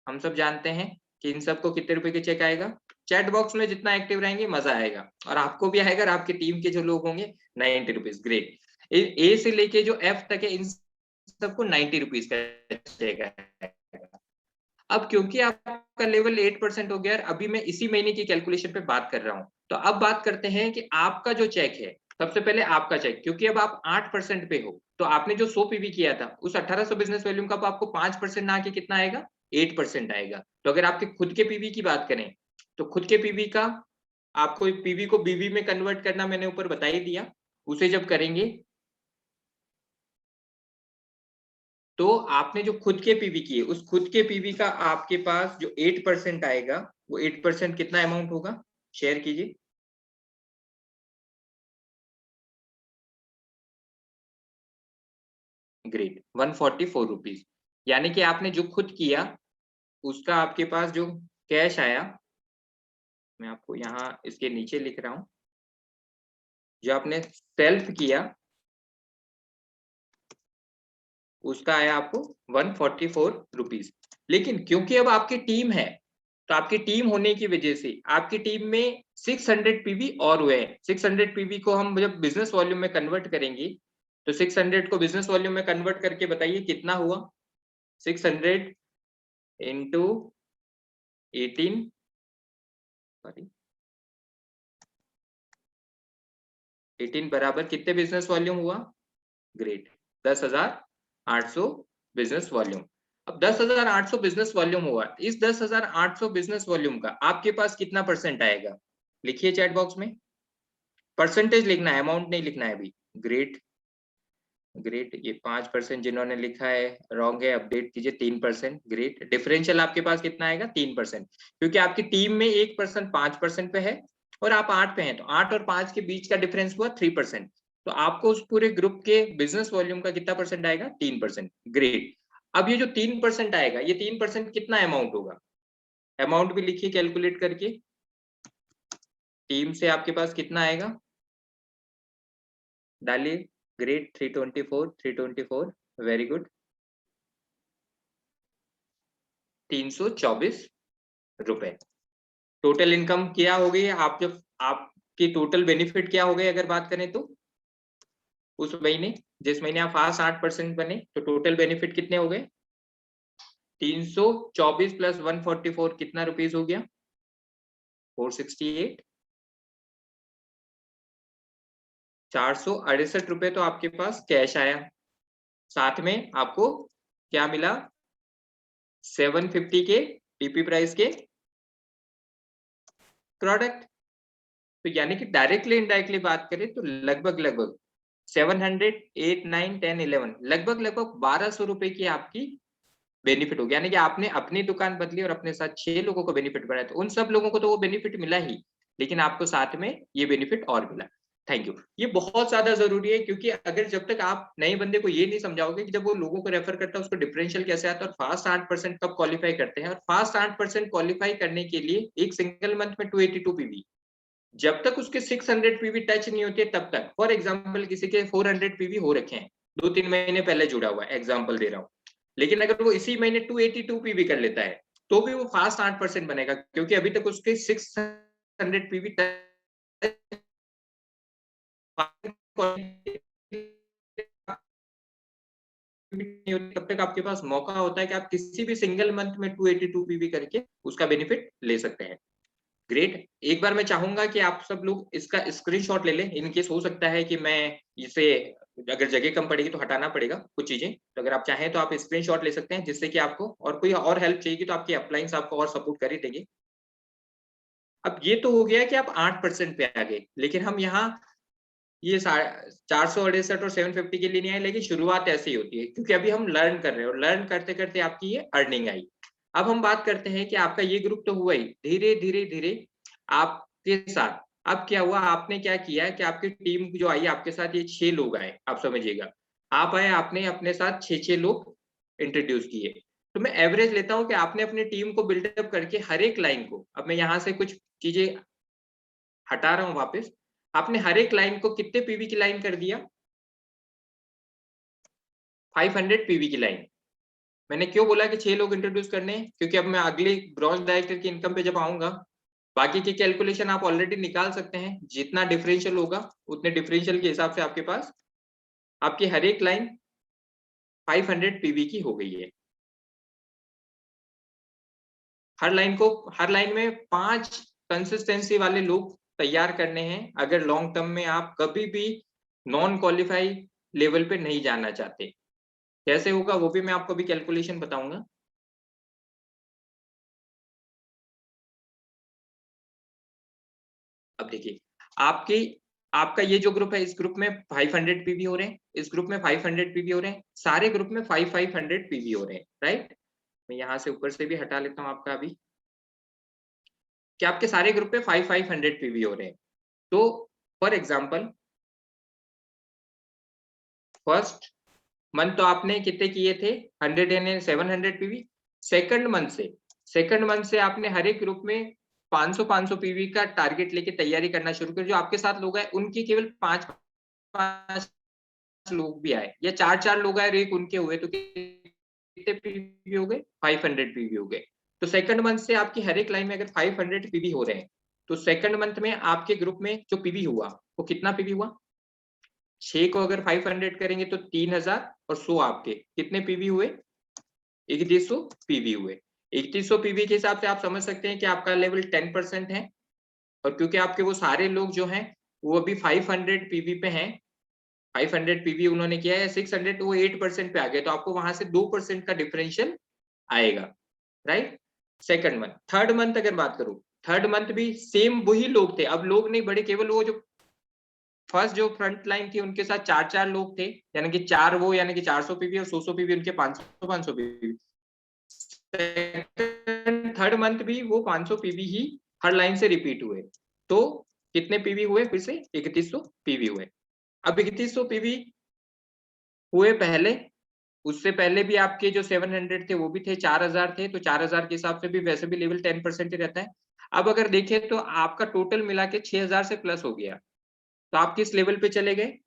हम सब जानते हैं कि इन सबको कितने रुपए के चेक आएगा। चैट बॉक्स में जितना एक्टिव रहेंगे मजा आएगा, और आपको भी आएगा और आपकी टीम के जो लोग होंगे 90 रुपीज। ग्रेट। ए से लेके जो एफ तक है इन सबको 90 रुपीज का चेक आएगा। अब क्योंकि आपका लेवल 8% हो गया, अभी मैं इसी महीने की कैलकुलेशन पे बात कर रहा हूं, तो अब बात करते हैं कि आपका जो चेक है, सबसे पहले आपका चेक, क्योंकि अब आप 8% पे हो, तो आपने जो 100 पीवी किया था उस 1800 बिजनेस वॉल्यूम का आपको 5% ना आके कितना आएगा, 8% आएगा। तो अगर आपके खुद के पीवी की बात करें तो खुद के पीवी का आपको पीवी को बीवी में कन्वर्ट करना मैंने ऊपर बता ही दिया। उसे जब करेंगे तो आपने जो खुद के पीवी किए उस खुद के पीवी का आपके पास जो 8% आएगा, वो 8% कितना अमाउंट होगा, शेयर कीजिए। Great, 144 rupees. यानी कि आपने जो खुद किया उसका आपके पास जो कैश आया, मैं आपको यहाँ इसके नीचे लिख रहा हूं, जो आपने सेल्फ किया उसका आया आपको 144 रुपीज। लेकिन क्योंकि अब आपकी टीम है, तो आपकी टीम होने की वजह से आपकी टीम में 600 पीवी और हुए हैं। 600 पीवी को हम जब बिजनेस वॉल्यूम में कन्वर्ट करेंगे तो 600 को बिजनेस वॉल्यूम में कन्वर्ट करके बताइए कितना हुआ। 600 इंटू 18, सॉरी 18 बराबर कितने बिजनेस वॉल्यूम हुआ? Great, 10,800 business volume. अब 10,800 बिजनेस वॉल्यूम हुआ, इस 10,800 बिजनेस वॉल्यूम का आपके पास कितना परसेंट आएगा? लिखिए चैट बॉक्स में, परसेंटेज लिखना है, अमाउंट नहीं लिखना है अभी। Great, great. ये 5% जिन्होंने लिखा है रॉन्ग है, अपडेट कीजिए। 3%। ग्रेट। डिफरेंशियल आपके पास कितना आएगा? 3%, क्योंकि आपकी टीम में एक पर्सन 5% पे है और आप 8 पे हैं, तो 8 और 5 के बीच का डिफरेंस हुआ 3%। तो आपको उस पूरे ग्रुप के बिजनेस वॉल्यूम का कितना परसेंट आएगा? 3%। ग्रेट। अब ये जो 3% आएगा, ये 3% कितना अमाउंट होगा? अमाउंट भी लिखिए कैलकुलेट करके। टीम से आपके पास कितना आएगा, डालिए। ग्रेट, 324, 324, वेरी गुड, 324 रुपए। टोटल इनकम क्या हो गई? आप जब आपकी टोटल बेनिफिट क्या हो गए अगर बात करें तो, उस महीने जिस महीने आप फास्ट 8% बने तो टोटल बेनिफिट कितने हो गए? 324 प्लस 144 कितना रुपीज हो गया? 468। 468 रुपए तो आपके पास कैश आया, साथ में आपको क्या मिला? 750 के टीपी प्राइस के प्रोडक्ट। तो यानी कि डायरेक्टली इनडायरेक्टली बात करें तो लगभग 700, 8, 9, 10, 11 लगभग 1200 रुपए की आपकी बेनिफिट हो गया। यानी कि आपने अपनी दुकान बदली और अपने साथ 6 लोगों को बेनिफिट बढ़ाया, तो उन सब लोगों को तो वो बेनिफिट मिला ही, लेकिन आपको साथ में ये बेनिफिट और मिला। Thank you. ये बहुत ज़्यादा ज़रूरी है, क्योंकि अगर जब तक आप नए बंदे को ये नहीं समझाओगे कि जब वो लोगों को रेफर करता है उसको डिफरेंशियल कैसे आता है और फास्ट 8% कब क्वालिफाई करते हैं, और फास्ट 8% क्वालिफाई करने के लिए एक सिंगल मंथ में 282 पीवी, जब तक उसके 600 पीवी टच नहीं होती है तब तक। फॉर एग्जांपल किसी के 400 पीवी हो रखे हैं, 2-3 महीने पहले जुड़ा हुआ है, एग्जांपल दे रहा हूँ, लेकिन अगर वो इसी महीने 282 पीवी कर लेता है तो भी वो फास्ट 8% बनेगा, क्योंकि अभी तक उसके 600 पीवी तब तक आपके पास मौका होता है कि आप किसी भी सिंगल मंथ में 282 पीवी करके उसका बेनिफिट ले सकते हैं। ग्रेट। एक बार मैं चाहूंगा कि आप सब लोग इसका स्क्रीनशॉट ले लें, इन केस हो सकता है कि मैं इसे, अगर जगह कम पड़ेगी तो हटाना पड़ेगा कुछ चीजें, तो अगर आप चाहें तो आप स्क्रीनशॉट ले सकते हैं, जिससे कि आपको और कोई और हेल्प चाहिए तो आपकी अपलाइंस आपको और सपोर्ट कर ही देंगे। अब ये तो हो गया कि आप 8% पे आ गए, लेकिन हम यहाँ ये 468 और 750 के लिए नहीं आए, लेकिन शुरुआत ऐसी होती है क्योंकि अभी हम लर्न कर रहे हैं और लर्न करते करते आपकी ये अर्निंग आई। अब हम बात करते हैं कि आपका ये ग्रुप तो हुआ ही, धीरे धीरे धीरे आपके साथ अब क्या हुआ, आपने क्या किया कि आपकी टीम जो आई आपके साथ, ये 6 लोग आए, आप समझिएगा, आप आए, आपने अपने साथ 6 लोग इंट्रोड्यूस किए। तो मैं एवरेज लेता हूं कि आपने अपनी टीम को बिल्डअप करके हर एक लाइन को, अब मैं यहाँ से कुछ चीजें हटा रहा हूँ वापस, आपने हर एक लाइन को कितने पीवी की लाइन कर दिया, 500 पीवी की लाइन। मैंने क्यों बोला कि 6 लोग इंट्रोड्यूस करने हैं, क्योंकि अब मैं अगले ब्रॉन्ज डायरेक्टर की इनकम पे जब आऊंगा, बाकी की कैलकुलेशन आप ऑलरेडी निकाल सकते हैं, जितना डिफरेंशियल होगा उतने डिफरेंशियल के हिसाब से आपके पास आपकी हर एक लाइन 500 पीवी की हो गई है। हर लाइन में 5 कंसिस्टेंसी वाले लोग तैयार करने हैं, अगर लॉन्ग टर्म में आप कभी भी नॉन क्वालिफाई लेवल पे नहीं जाना चाहते। कैसे होगा वो भी मैं आपको अभी कैलकुलेशन बताऊंगा। अब देखिए, आपकी आपका ये जो ग्रुप है, इस ग्रुप में 500 पीवी हो रहे हैं, इस ग्रुप में 500 पीवी हो रहे हैं, सारे ग्रुप में 500 पीवी हो रहे हैं, राइट। मैं यहाँ से ऊपर से भी हटा लेता हूँ आपका अभी, कि आपके सारे ग्रुप पे 500 पीवी हो रहे हैं। तो फॉर एग्जाम्पल फर्स्ट मंथ तो आपने कितने किए थे, 100 एंड 700 पीवी। सेकंड मंथ से आपने हर एक ग्रुप में 500 पीवी का टारगेट लेके तैयारी करना शुरू कर। जो आपके साथ लोग हैं उनकी केवल 5 लोग भी आए या 4 लोग आए और एक उनके हुए, तो कितने पीवी हो गए, 500 पीवी हो गए। तो सेकंड मंथ से आपकी हर एक लाइन में अगर 500 पीवी हो रहे हैं, तो सेकंड मंथ में आपके ग्रुप में जो पीवी हुआ वो कितना पीवी हुआ, 6 को अगर 500 करेंगे तो 3000 और 100 आपके कितने पीवी हुए, 3100 पीवी हुए। 3100 पीवी के हिसाब से आप समझ सकते हैं कि आपका लेवल 10% है, और क्योंकि आपके वो सारे लोग जो हैं वो अभी 500 पीवी पे हैं, 500 पीवी उन्होंने किया है, 600 वो 8% पे आ गए, तो आपको वहां से 2% का डिफरेंशियल आएगा, right. Second month, third month अगर बात करूं, थर्ड मंथ भी सेम वही लोग थे, अब लोग नहीं बढ़े, केवल वो जो फर्स्ट जो फ्रंट लाइन थी उनके साथ 4 लोग थे, यानी कि 4 वो, यानी कि 400 पीवी और 100 पीवी उनके 500 पीवी। थर्ड मंथ भी वो 500 पीवी ही हर लाइन से रिपीट हुए, तो कितने पीवी हुए, फिर से 3100 पीवी हुए। अब 3100 पीवी हुए पहले, उससे पहले भी आपके जो 700 थे वो भी थे, 4000 थे, तो 4000 के हिसाब से भी वैसे भी लेवल 10% ही रहता है। अब अगर देखें तो आपका टोटल मिला के 6000 से प्लस हो गया, तो आप किस लेवल पे चले गए,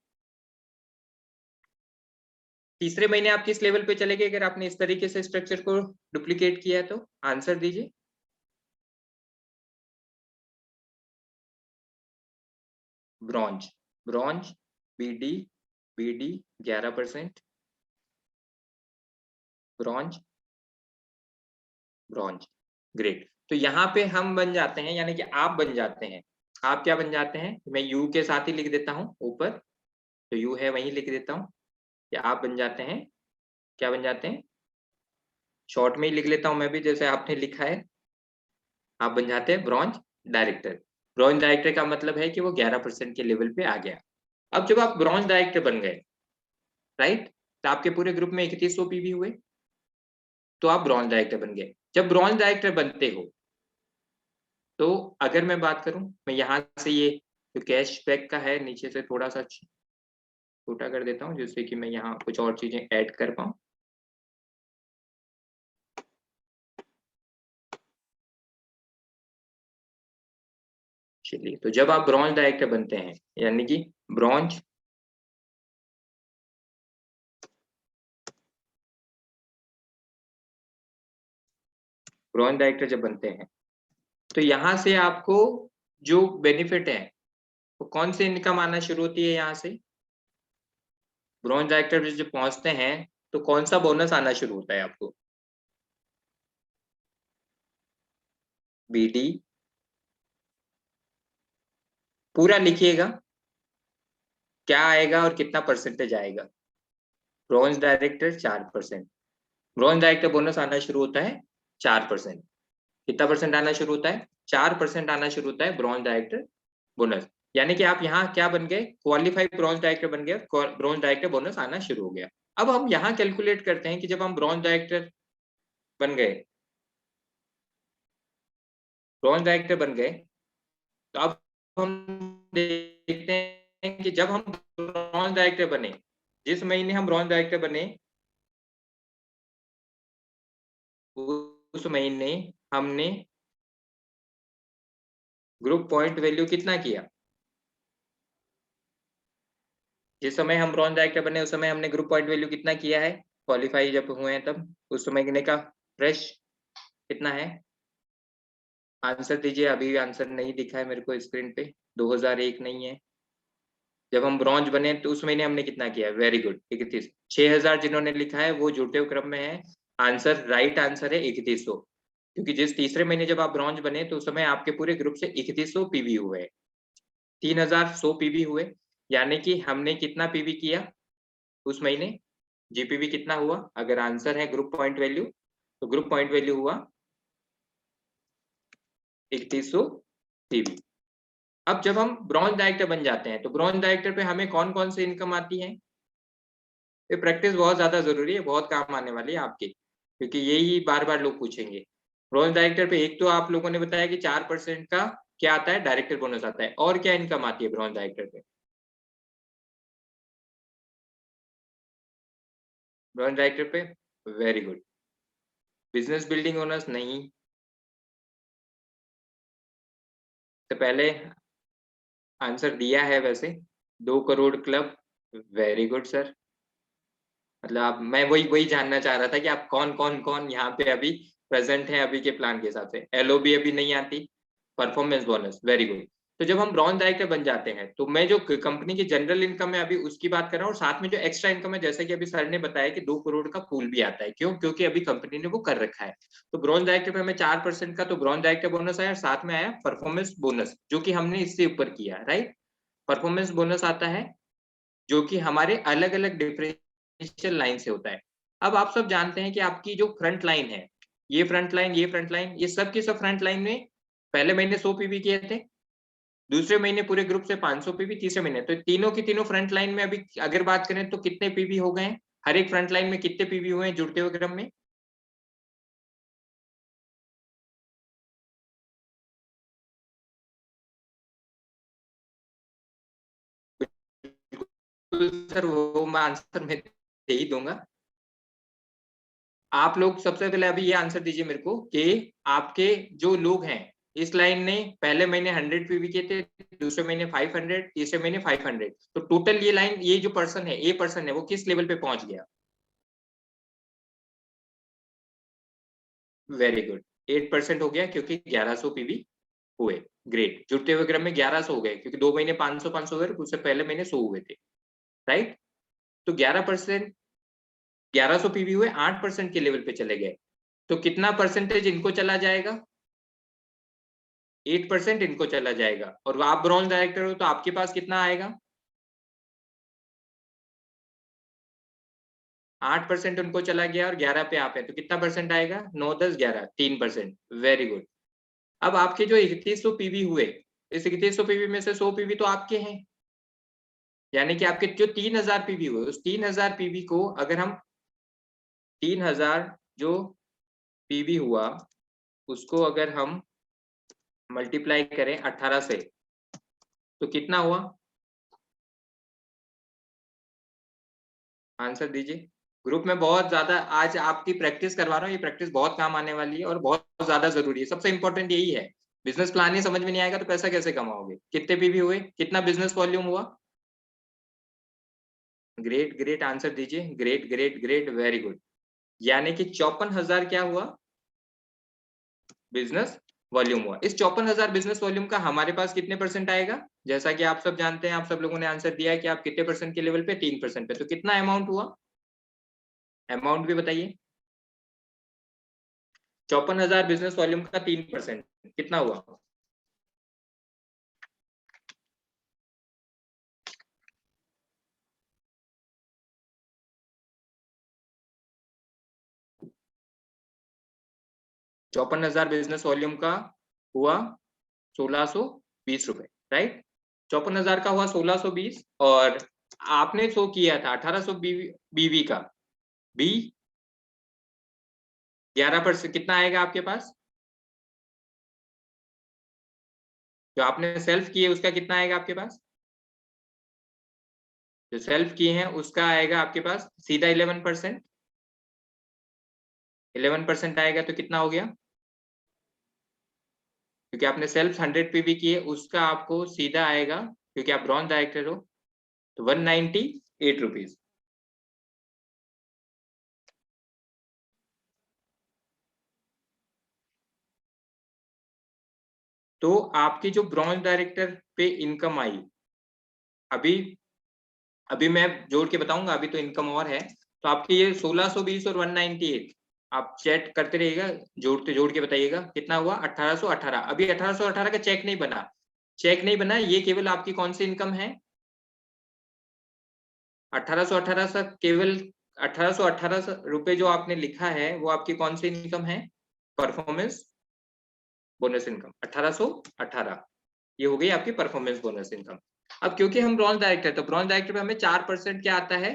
तीसरे महीने आप किस लेवल पे चले गए अगर आपने इस तरीके से स्ट्रक्चर को डुप्लीकेट किया है, तो आंसर दीजिए। Bronze, bronze, BD, BD 11%, bronze, bronze, great. तो यहाँ पे हम बन जाते हैं, यानी कि आप बन जाते हैं, आप क्या बन जाते हैं, मैं यू के साथ ही लिख देता हूँ ऊपर, तो यू है वहीं लिख देता हूँ कि आप बन जाते हैं, क्या बन जाते हैं, शॉर्ट में ही लिख लेता हूँ मैं भी जैसे आपने लिखा है, आप बन जाते हैं ब्रॉन्ज डायरेक्टर। ब्रॉन्ज डायरेक्टर का मतलब है कि वो 11% के लेवल पे आ गया। अब जब आप ब्रॉन्ज डायरेक्टर बन गए, राइट, तो आपके पूरे ग्रुप में 3100 पीवी हुए, तो आप ब्रॉन्ज डायरेक्टर बन गए। जब ब्रॉन्ज डायरेक्टर बनते हो, तो अगर मैं बात करूं, मैं यहाँ से ये जो कैशबैक का है नीचे से थोड़ा सा छोटा कर देता हूँ, जिससे कि मैं यहाँ कुछ और चीजें ऐड कर पाऊँ। चलिए, तो जब आप ब्रॉन्ज डायरेक्टर बनते हैं, यानी कि ब्रॉन्ज ब्रॉन्ज डायरेक्टर जब बनते हैं, तो यहाँ से आपको जो बेनिफिट है वो कौन से इनकम आना शुरू होती है। यहाँ से ब्रॉन्ज डायरेक्टर जब पहुंचते हैं तो कौन सा बोनस आना शुरू होता है आपको। बीडी पूरा लिखिएगा, क्या आएगा और कितना परसेंटेज आएगा। Bronze director 4%, bronze director bonus आना शुरू होता है 4%। कितना परसेंट आना शुरू होता है, 4% आना शुरू होता है ब्रॉन्ज डायरेक्टर बोनस। यानी कि आप यहाँ क्या बन गए, क्वालिफाइड ब्रॉन्ज डायरेक्टर बन गए, ब्रॉन्ज डायरेक्टर बोनस आना शुरू हो गया। अब हम यहाँ कैलकुलेट करते हैं कि जब हम ब्रॉन्ज डायरेक्टर बन गए, ब्रॉन्ज डायरेक्टर बन गए, तो अब हम देखते हैं कि जब हम ब्रॉन्ज डायरेक्टर बने, जिस महीने हम ब्रॉन्ज डायरेक्टर बने उस महीने हमने ग्रुप पॉइंट वैल्यू कितना किया। जिस समय हम ब्रॉन्ज डायरेक्टर बने उस समय हमने ग्रुप पॉइंट वैल्यू कितना किया है, क्वालिफाई जब हुए हैं तब, उस समय का फ्रेश कितना है। आंसर दीजिए, अभी आंसर नहीं दिखा है मेरे को स्क्रीन पे। 2001 नहीं है। जब हम ब्रॉन्ज बने तो उस महीने हमने कितना किया, वेरी गुड 31। 6000 जिन्होंने लिखा है वो जुड़ते क्रम में है। आंसर राइट आंसर है 3100, क्योंकि जिस तीसरे महीने जब आप ब्रॉन्ज बने तो उस समय आपके पूरे ग्रुप से 3100 पीवी हुए, 3100 पीवी हुए। यानी कि हमने कितना पीवी किया उस महीने, जीपीवी कितना हुआ। अगर आंसर है ग्रुप पॉइंट वैल्यू, तो ग्रुप पॉइंट वैल्यू हुआ 3100 पीवी। अब जब हम ब्रॉन्ज डायरेक्टर बन जाते हैं तो ब्रॉन्ज डायरेक्टर पे हमें कौन कौन से इनकम आती है। ये प्रैक्टिस बहुत ज्यादा जरूरी है, बहुत काम आने वाली है आपके, क्योंकि यही बार बार लोग पूछेंगे। ब्रॉन्ज डायरेक्टर पे एक तो आप लोगों ने बताया कि 4% का क्या आता है, डायरेक्टर बोनस आता है, और क्या इनकम आती है ब्रॉन्ज डायरेक्टर पे। ब्रॉन्ज डायरेक्टर पे very good, business building owners नहीं। तो पहले आंसर दिया है वैसे, 2 crore club, very good sir. मतलब आप, मैं वही वही जानना चाह रहा था कि आप कौन कौन कौन यहाँ पे अभी प्रेजेंट हैं अभी के प्लान के हिसाब से। एलओबी अभी नहीं आती, परफॉर्मेंस बोनस, वेरी गुड। तो जब हम ब्रॉन्ज डायरेक्टर बन जाते हैं तो मैं जो कंपनी की जनरल इनकम है अभी उसकी बात कर रहा हूँ, और साथ में जो एक्स्ट्रा इनकम है, जैसे कि अभी सर ने बताया कि 2 करोड़ का पूल भी आता है। क्यों, क्योंकि अभी कंपनी ने वो कर रखा है। तो ब्रॉन्ज डायरेक्टर पे हमें 4% का तो ब्रॉन्ज डायरेक्टर बोनस आया, साथ में आया परफॉर्मेंस बोनस, जो कि हमने इससे ऊपर किया, राइट। परफॉर्मेंस बोनस आता है जो कि हमारे अलग अलग डिफरेंशियल लाइन से होता है। अब आप सब जानते हैं कि आपकी जो फ्रंट लाइन है, ये फ्रंट लाइन, ये फ्रंट लाइन, ये सब की सब फ्रंट लाइन में पहले महीने 100 पीवी किए थे, दूसरे महीने पूरे ग्रुप से 500 पीवी, तीसरे महीने, तो तीनों की तीनों फ्रंट लाइन में अभी अगर बात करें तो कितने पीवी हो गए हैं, हर एक फ्रंट लाइन में कितने पीवी हुए हैं जुड़ते हुए क्रम में। सर वो मैं आंसर में दे ही दूंगा। आप लोग सबसे पहले अभी ये आंसर दीजिए मेरे को कि आपके जो लोग हैं इस लाइन ने पहले महीने 100 पीवी किए थे, दूसरे महीने 500, तीसरे महीने 500, तो टोटल ये लाइन, ये जो पर्सन है, ए पर्सन है, वो किस लेवल पे पहुंच गया। वेरी गुड, 8% हो गया, क्योंकि 1100 पीवी हुए। ग्रेट, जुड़ते हुए क्रम में 1100 हो गए, क्योंकि 2 महीने 500 500 हुए, उससे पहले महीने 100 हुए थे, राइट। तो 11%, 1100 पीवी हुए, 8% के लेवल पे चले गए, तो कितना परसेंटेज इनको चला जाएगा, 8% इनको चला जाएगा। और आप ब्रॉन्ज डायरेक्टर हो तो आपके पास कितना आएगा, 8% उनको चला गया और 11 पे आप है, तो कितना परसेंट आएगा, 9 10 11, 3%, वेरी गुड। अब आपके जो 3100 पीवी हुए, इस 3100 पीवी में से 100 पीवी तो आपके हैं, यानी कि आपके जो 3000 पीवी हुए, उस 3000 पीवी को अगर हम 3000 जो पीवी हुआ उसको अगर हम मल्टीप्लाई करें 18 से, तो कितना हुआ? आंसर दीजिए। ग्रुप में बहुत ज्यादा आज आपकी प्रैक्टिस करवा रहा हूँ, ये प्रैक्टिस बहुत काम आने वाली है और बहुत ज्यादा जरूरी है। सबसे इंपॉर्टेंट यही है, बिजनेस प्लान ही समझ में नहीं आएगा तो पैसा कैसे कमाओगे? कितने पीवी हुए, कितना बिजनेस वॉल्यूम हुआ? ग्रेट ग्रेट, आंसर दीजिए। Great great great, very good. यानी कि 54,000 क्या हुआ? बिजनेस वॉल्यूम हुआ। इस 54,000 बिजनेस वॉल्यूम का हमारे पास कितने परसेंट आएगा? जैसा कि आप सब जानते हैं, आप सब लोगों ने आंसर दिया है कि आप कितने परसेंट के लेवल पे? 3% पे। तो कितना अमाउंट हुआ? अमाउंट भी बताइए। 54,000 बिजनेस वॉल्यूम का 3% कितना हुआ? चौपन हजार बिजनेस वॉल्यूम का हुआ 1620 रुपए, राइट? 54,000 का हुआ 1620 और आपने शो किया था 1800 बीवी का बी 11%। कितना आएगा आपके पास? जो आपने सेल्फ किए उसका कितना आएगा आपके पास? जो सेल्फ किए हैं उसका आएगा आपके पास सीधा 11%। 11% आएगा तो कितना हो गया? क्योंकि आपने सेल्फ 100 पीवी किए, उसका आपको सीधा आएगा, क्योंकि आप ब्रॉन्ज डायरेक्टर हो, तो 198 रुपीज। तो आपकी जो ब्रॉन्ज डायरेक्टर पे इनकम आई, अभी अभी मैं जोड़ के बताऊंगा, अभी तो इनकम और है। तो आपकी ये 1620 और 198 आप चेक करते रहिएगा, जोड़ के बताइएगा कितना हुआ? 1818। अभी 1818 का चेक नहीं बना, चेक नहीं बना, ये केवल आपकी कौन सी इनकम है? 1818 से केवल 1818 रुपए जो आपने लिखा है वो आपकी कौन सी इनकम है? परफॉर्मेंस बोनस इनकम 1818, ये हो गई आपकी परफॉर्मेंस बोनस इनकम। अब क्योंकि हम ब्रॉन्ज डायरेक्टर, तो ब्रॉन्ज डायरेक्टर पे हमें 4% क्या आता है?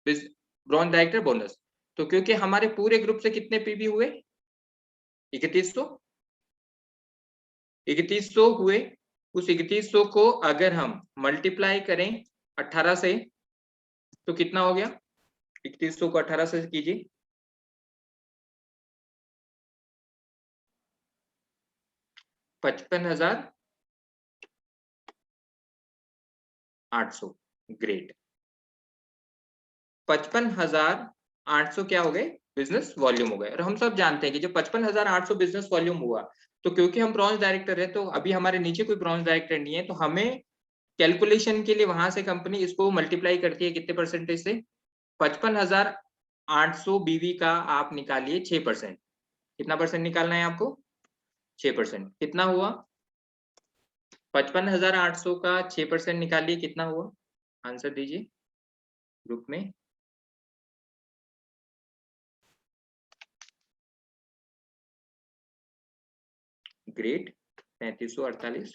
Bronze director bonus. तो क्योंकि हमारे पूरे ग्रुप से कितने पीवी हुए? 3100। 3100 हुए। उस 3100 को अगर हम मल्टीप्लाई करें 18 से तो कितना हो गया? 3100 को 18 से कीजिए, 55,800। ग्रेट। 55,800 क्या हो गए? बिजनेस वॉल्यूम हो गए। और हम सब जानते हैं कि जब 55,800 बिजनेस वॉल्यूम हुआ, तो क्योंकि हम ब्रॉन्ज डायरेक्टर है, तो अभी हमारे नीचे कोई ब्रॉन्ज डायरेक्टर नहीं है, तो हमें कैलकुलेशन के लिए वहां से कंपनी इसको मल्टीप्लाई करती है कितने परसेंटेज से? 55,800 बीवी का आप निकालिए 6%। कितना परसेंट निकालना है आपको? 6%। कितना हुआ? 55,800 का 6% निकालिए, कितना हुआ? आंसर दीजिए ग्रुप में। ग्रेट। 3348।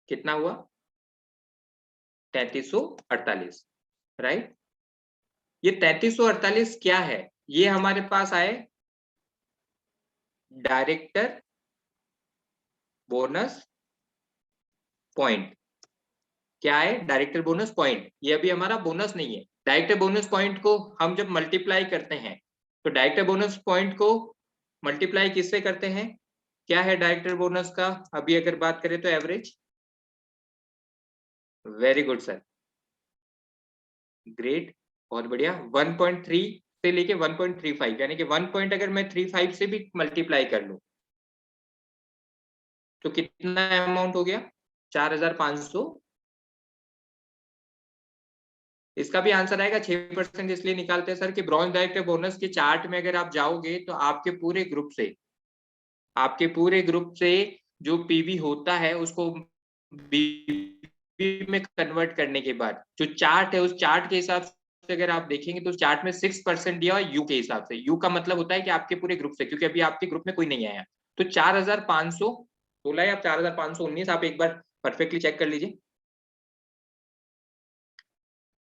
कितना हुआ? 3348, राइट? ये 3348 क्या है? ये हमारे पास आए डायरेक्टर बोनस पॉइंट। क्या है? Director bonus point. ये अभी हमारा बोनस नहीं है। डायरेक्टर बोनस पॉइंट को हम जब मल्टीप्लाई करते हैं, तो डायरेक्टर बोनस पॉइंट को मल्टीप्लाई किससे करते हैं? क्या है डायरेक्टर बोनस का अभी अगर बात करें तो? Average. Very good sir, great, बहुत बढ़िया। 1.3 से लेके 1.35, यानी कि 1 पॉइंट अगर मैं 35 से भी मल्टीप्लाई कर लूं तो कितना अमाउंट हो गया? 4,500। इसका भी आंसर आएगा 6%। इसलिए निकालते हैं सर कि ब्रॉन्ज डायरेक्टर बोनस के चार्ट में अगर आप जाओगे तो आपके पूरे ग्रुप से जो पीवी होता है उसको बीवी में कन्वर्ट करने के बाद जो चार्ट है, उस चार्ट के हिसाब से अगर आप देखेंगे तो उस चार्ट में 6% दिया यू के हिसाब से। यू का मतलब होता है कि आपके पूरे ग्रुप से, क्योंकि अभी आपके ग्रुप में कोई नहीं आया। तो 4,516 या 4,519, आप एक बार परफेक्टली चेक कर लीजिए।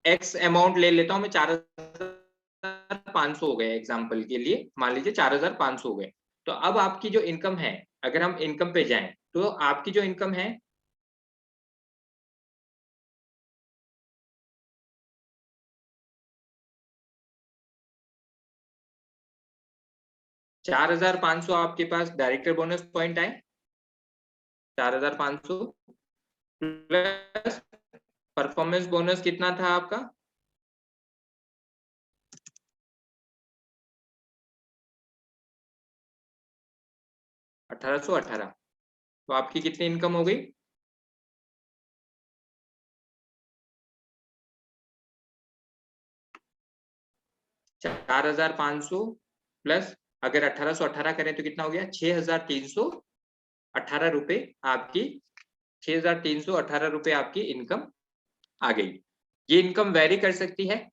एक्स अमाउंट ले लेता हूं मैं, 4,500 हो गए एग्जाम्पल के लिए, मान लीजिए 4,500 हो गए। तो अब आपकी जो इनकम है, अगर हम इनकम पे जाएं तो आपकी जो इनकम है 4,500 आपके पास डायरेक्टर बोनस पॉइंट आए, 4,500 प्लस परफॉर्मेंस बोनस कितना था आपका 1,818, तो आपकी कितनी इनकम हो गई 4,500 प्लस अगर 1,818 करें तो कितना हो गया 6,318 रुपए आपकी 6,318 रुपए आपकी इनकम आ गई। ये इनकम वेरी कर सकती है,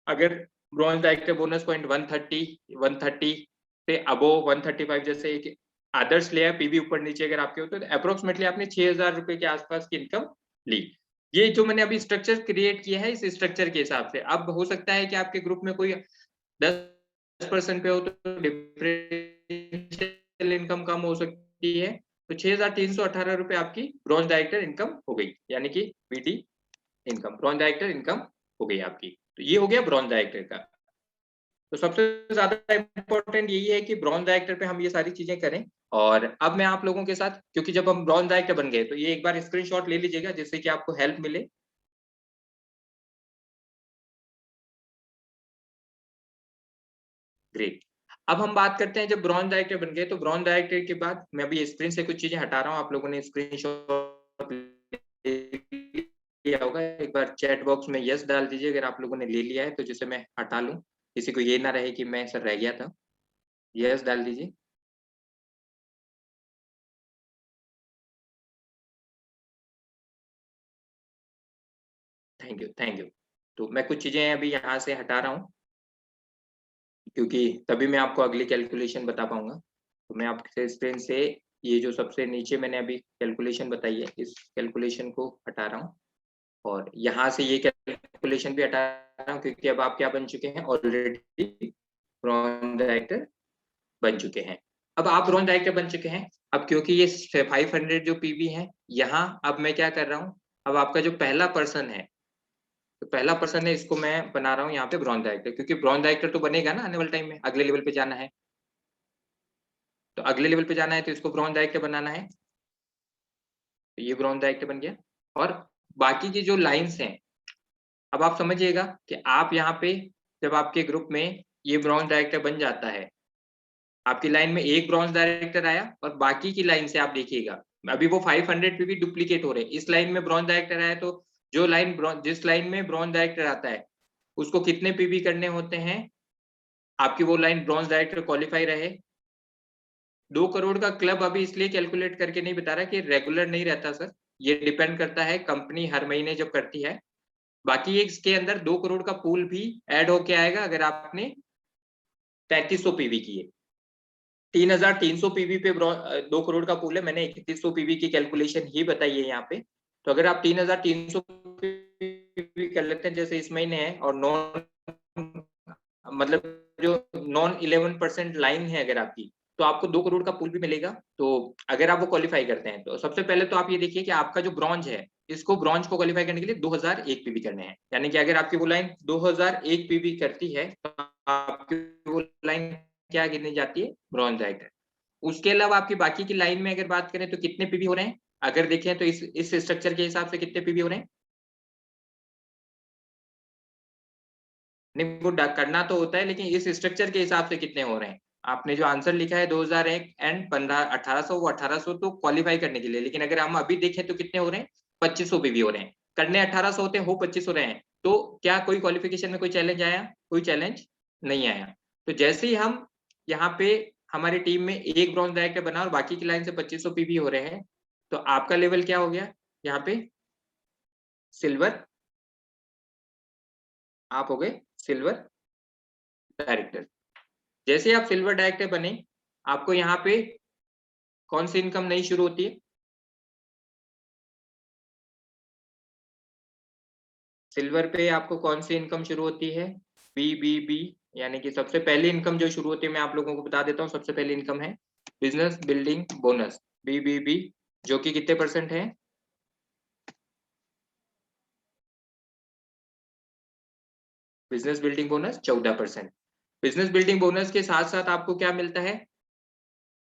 अगर ब्रॉन्ज डायरेक्टर बोनस पॉइंट 130 से अबोव 135 जैसे एक आदर्श लेयर पीवी ऊपर नीचे अगर आपके होते तो अप्रोक्सीमेटली आपने 6,000 रुपए के आसपास की इनकम ली। ये जो मैंने अभी स्ट्रक्चर क्रिएट किया है इस स्ट्रक्चर के हिसाब से, अब हो सकता है कि आपके ग्रुप में कोई 10% पे हो तो डिफरेंशियल इनकम कम हो सकती है, तो 6,318 रुपए आपकी ब्रॉन्ज डायरेक्टर इनकम हो गई, यानी कि BD income bronze director income हो गई आपकी। तो ये हो गया ब्रॉन्ज डायरेक्टर का। तो सबसे ज्यादा इंपॉर्टेंट यही है कि ब्रॉन्ज डायरेक्टर पे हम ये सारी चीजें करें। और अब मैं आप लोगों के साथ, क्योंकि जब हम ब्रॉन्ज डायरेक्टर बन गए तो ये एक बार स्क्रीनशॉट ले लीजिएगा जिससे कि आपको हेल्प मिले। ग्रेट। अब हम बात करते हैं जब ब्रॉन्ज डायरेक्टर बन गए तो ब्रॉन्ज डायरेक्टर के बाद मैं अभी स्क्रीन से कुछ चीजें हटा रहा हूँ, आप लोगों ने स्क्रीनशॉट लिया होगा, एक बार चैट बॉक्स में यस डाल दीजिए अगर आप लोगों ने ले लिया है, तो जिसे मैं हटा लूं, किसी को ये ना रहे कि मैं सर रह गया था। यस डाल दीजिए। Thank you thank you. तो मैं कुछ चीजें अभी यहाँ से हटा रहा हूँ क्योंकि तभी मैं आपको अगली कैलकुलेशन बता पाऊंगा। तो मैं आपके स्क्रीन से ये जो सबसे नीचे मैंने अभी कैलकुलेशन बताई है इस कैलकुलेशन को हटा रहा हूँ, और यहाँ से ये कैलकुलेशन भी हटा रहा हूँ क्योंकि अब आप क्या बन चुके हैं ऑलरेडी ब्रॉन्ज डायरेक्टर बन चुके हैं। अब आप ब्रॉन्ज डायरेक्टर बन चुके हैं, अब क्योंकि ये 500 जो पीवी है यहाँ, अब मैं क्या कर रहा हूँ, अब आपका जो पहला पर्सन है, तो पहला पर्सन है इसको मैं बना रहा हूँ यहाँ पे ब्रॉन्ज डायरेक्टर, क्योंकि ब्रॉन्ज डायरेक्टर तो बनेगा ना आने वाले टाइम में, अगले लेवल पे जाना है, तो अगले लेवल पे जाना है तो इसको ब्रॉन्ज डायरेक्टर बनाना है, तो ये ब्रॉन्ज डायरेक्टर बन गया। और बाकी की जो लाइंस हैं, अब आप समझिएगा कि आप यहाँ पे जब आपके ग्रुप में ये ब्रॉन्ज डायरेक्टर बन जाता है, आपकी लाइन में एक ब्रॉन्ज डायरेक्टर आया और बाकी की लाइन से आप देखिएगा अभी वो 500 पे भी डुप्लीकेट हो रहे हैं। इस लाइन में ब्रॉन्ज डायरेक्टर आया तो जो लाइन जिस लाइन में ब्रॉन्ज डायरेक्टर आता है उसको कितने पीवी करने होते हैं, आपकी वो लाइन ब्रॉन्ज डायरेक्टर क्वालिफाई रहे। 2 करोड़ का क्लब अभी इसलिए कैलकुलेट करके नहीं बता रहा कि रेगुलर नहीं रहता सर, ये डिपेंड करता है कंपनी हर महीने जब करती है। बाकी इसके अंदर 2 करोड़ का पूल भी ऐड होके आएगा अगर आपने 3300 पीवी किए। 3,300 पीवी पे 2 करोड़ का पूल है, मैंने 3100 पीवी की कैलकुलेशन ही बताई है यहाँ पे। तो अगर आप 3,300 पीवी कर लेते हैं जैसे इस महीने है, और नॉन मतलब जो नॉन 11% लाइन है अगर आपकी, तो आपको 2 करोड़ का पूल भी मिलेगा। तो अगर आप वो क्वालिफाई करते हैं तो सबसे पहले तो आप ये देखिए कि आपका जो ब्रॉन्ज है, इसको ब्रॉन्ज को क्वालिफाई करने के लिए 2001 पीवी करने हैं, यानी कि अगर आपकी वो लाइन 2001 पीवी करती है तो आपकी वो लाइन क्या गिनी जाती है ब्रॉन्ज डायरेक्टर। उसके अलावा आपकी बाकी की लाइन में अगर बात करें तो कितने पीवी हो रहे हैं, अगर देखें तो इस स्ट्रक्चर के हिसाब से कितने पीवी हो रहे हैं। नहीं वो करना तो होता है लेकिन इस स्ट्रक्चर के हिसाब से कितने हो रहे हैं। आपने जो आंसर लिखा है 2001 एंड 1800, वो 1800 तो क्वालिफाई करने के लिए, लेकिन अगर हम अभी देखें तो कितने हो रहे हैं 2500 पीवी हो रहे हैं। करने 1800 होते हैं, हो 2500 रहे हैं, तो क्या कोई क्वालिफिकेशन में कोई चैलेंज आया, कोई चैलेंज नहीं आया। तो जैसे ही हम यहाँ पे हमारी टीम में एक ब्रॉन्ज डायरेक्टर बना और बाकी की लाइन से 2500 पीवी हो रहे हैं, तो आपका लेवल क्या हो गया यहाँ पे सिल्वर, आप हो गए सिल्वर डायरेक्टर। जैसे आप सिल्वर डायरेक्टर बने, आपको यहाँ पे कौन सी इनकम नई शुरू होती है, सिल्वर पे आपको कौन सी इनकम शुरू होती है, BBB, यानी कि सबसे पहली इनकम जो शुरू होती है मैं आप लोगों को बता देता हूँ। सबसे पहली इनकम है बिजनेस बिल्डिंग बोनस, BBB जो कि कितने परसेंट है? Business building bonus 14%। Business building bonus के साथ साथ आपको क्या मिलता है?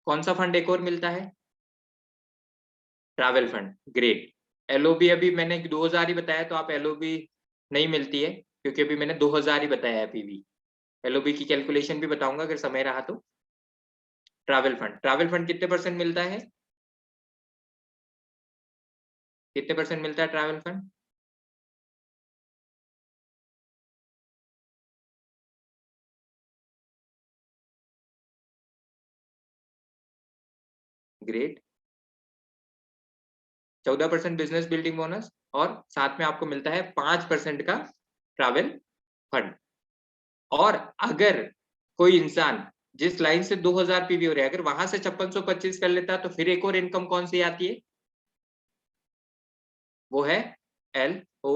कौन सा फंड एक और मिलता है? Travel fund. ग्रेट। एलओबी अभी मैंने 2000 ही बताया, तो आप एलओबी नहीं मिलती है, क्योंकि अभी मैंने 2000 ही बताया है पीवी। एलओबी की कैलकुलेशन भी बताऊंगा अगर समय रहा तो। ट्रैवल फंड कितने परसेंट मिलता है? कितने परसेंट मिलता है travel fund? Great. 14% business building bonus, और साथ में आपको मिलता है 5% का ट्रैवल फंड। और अगर कोई इंसान जिस लाइन से 2000 पीवी हो रहा है, अगर वहां से 5625 कर लेता है, तो फिर एक और इनकम कौन सी आती है? वो है L O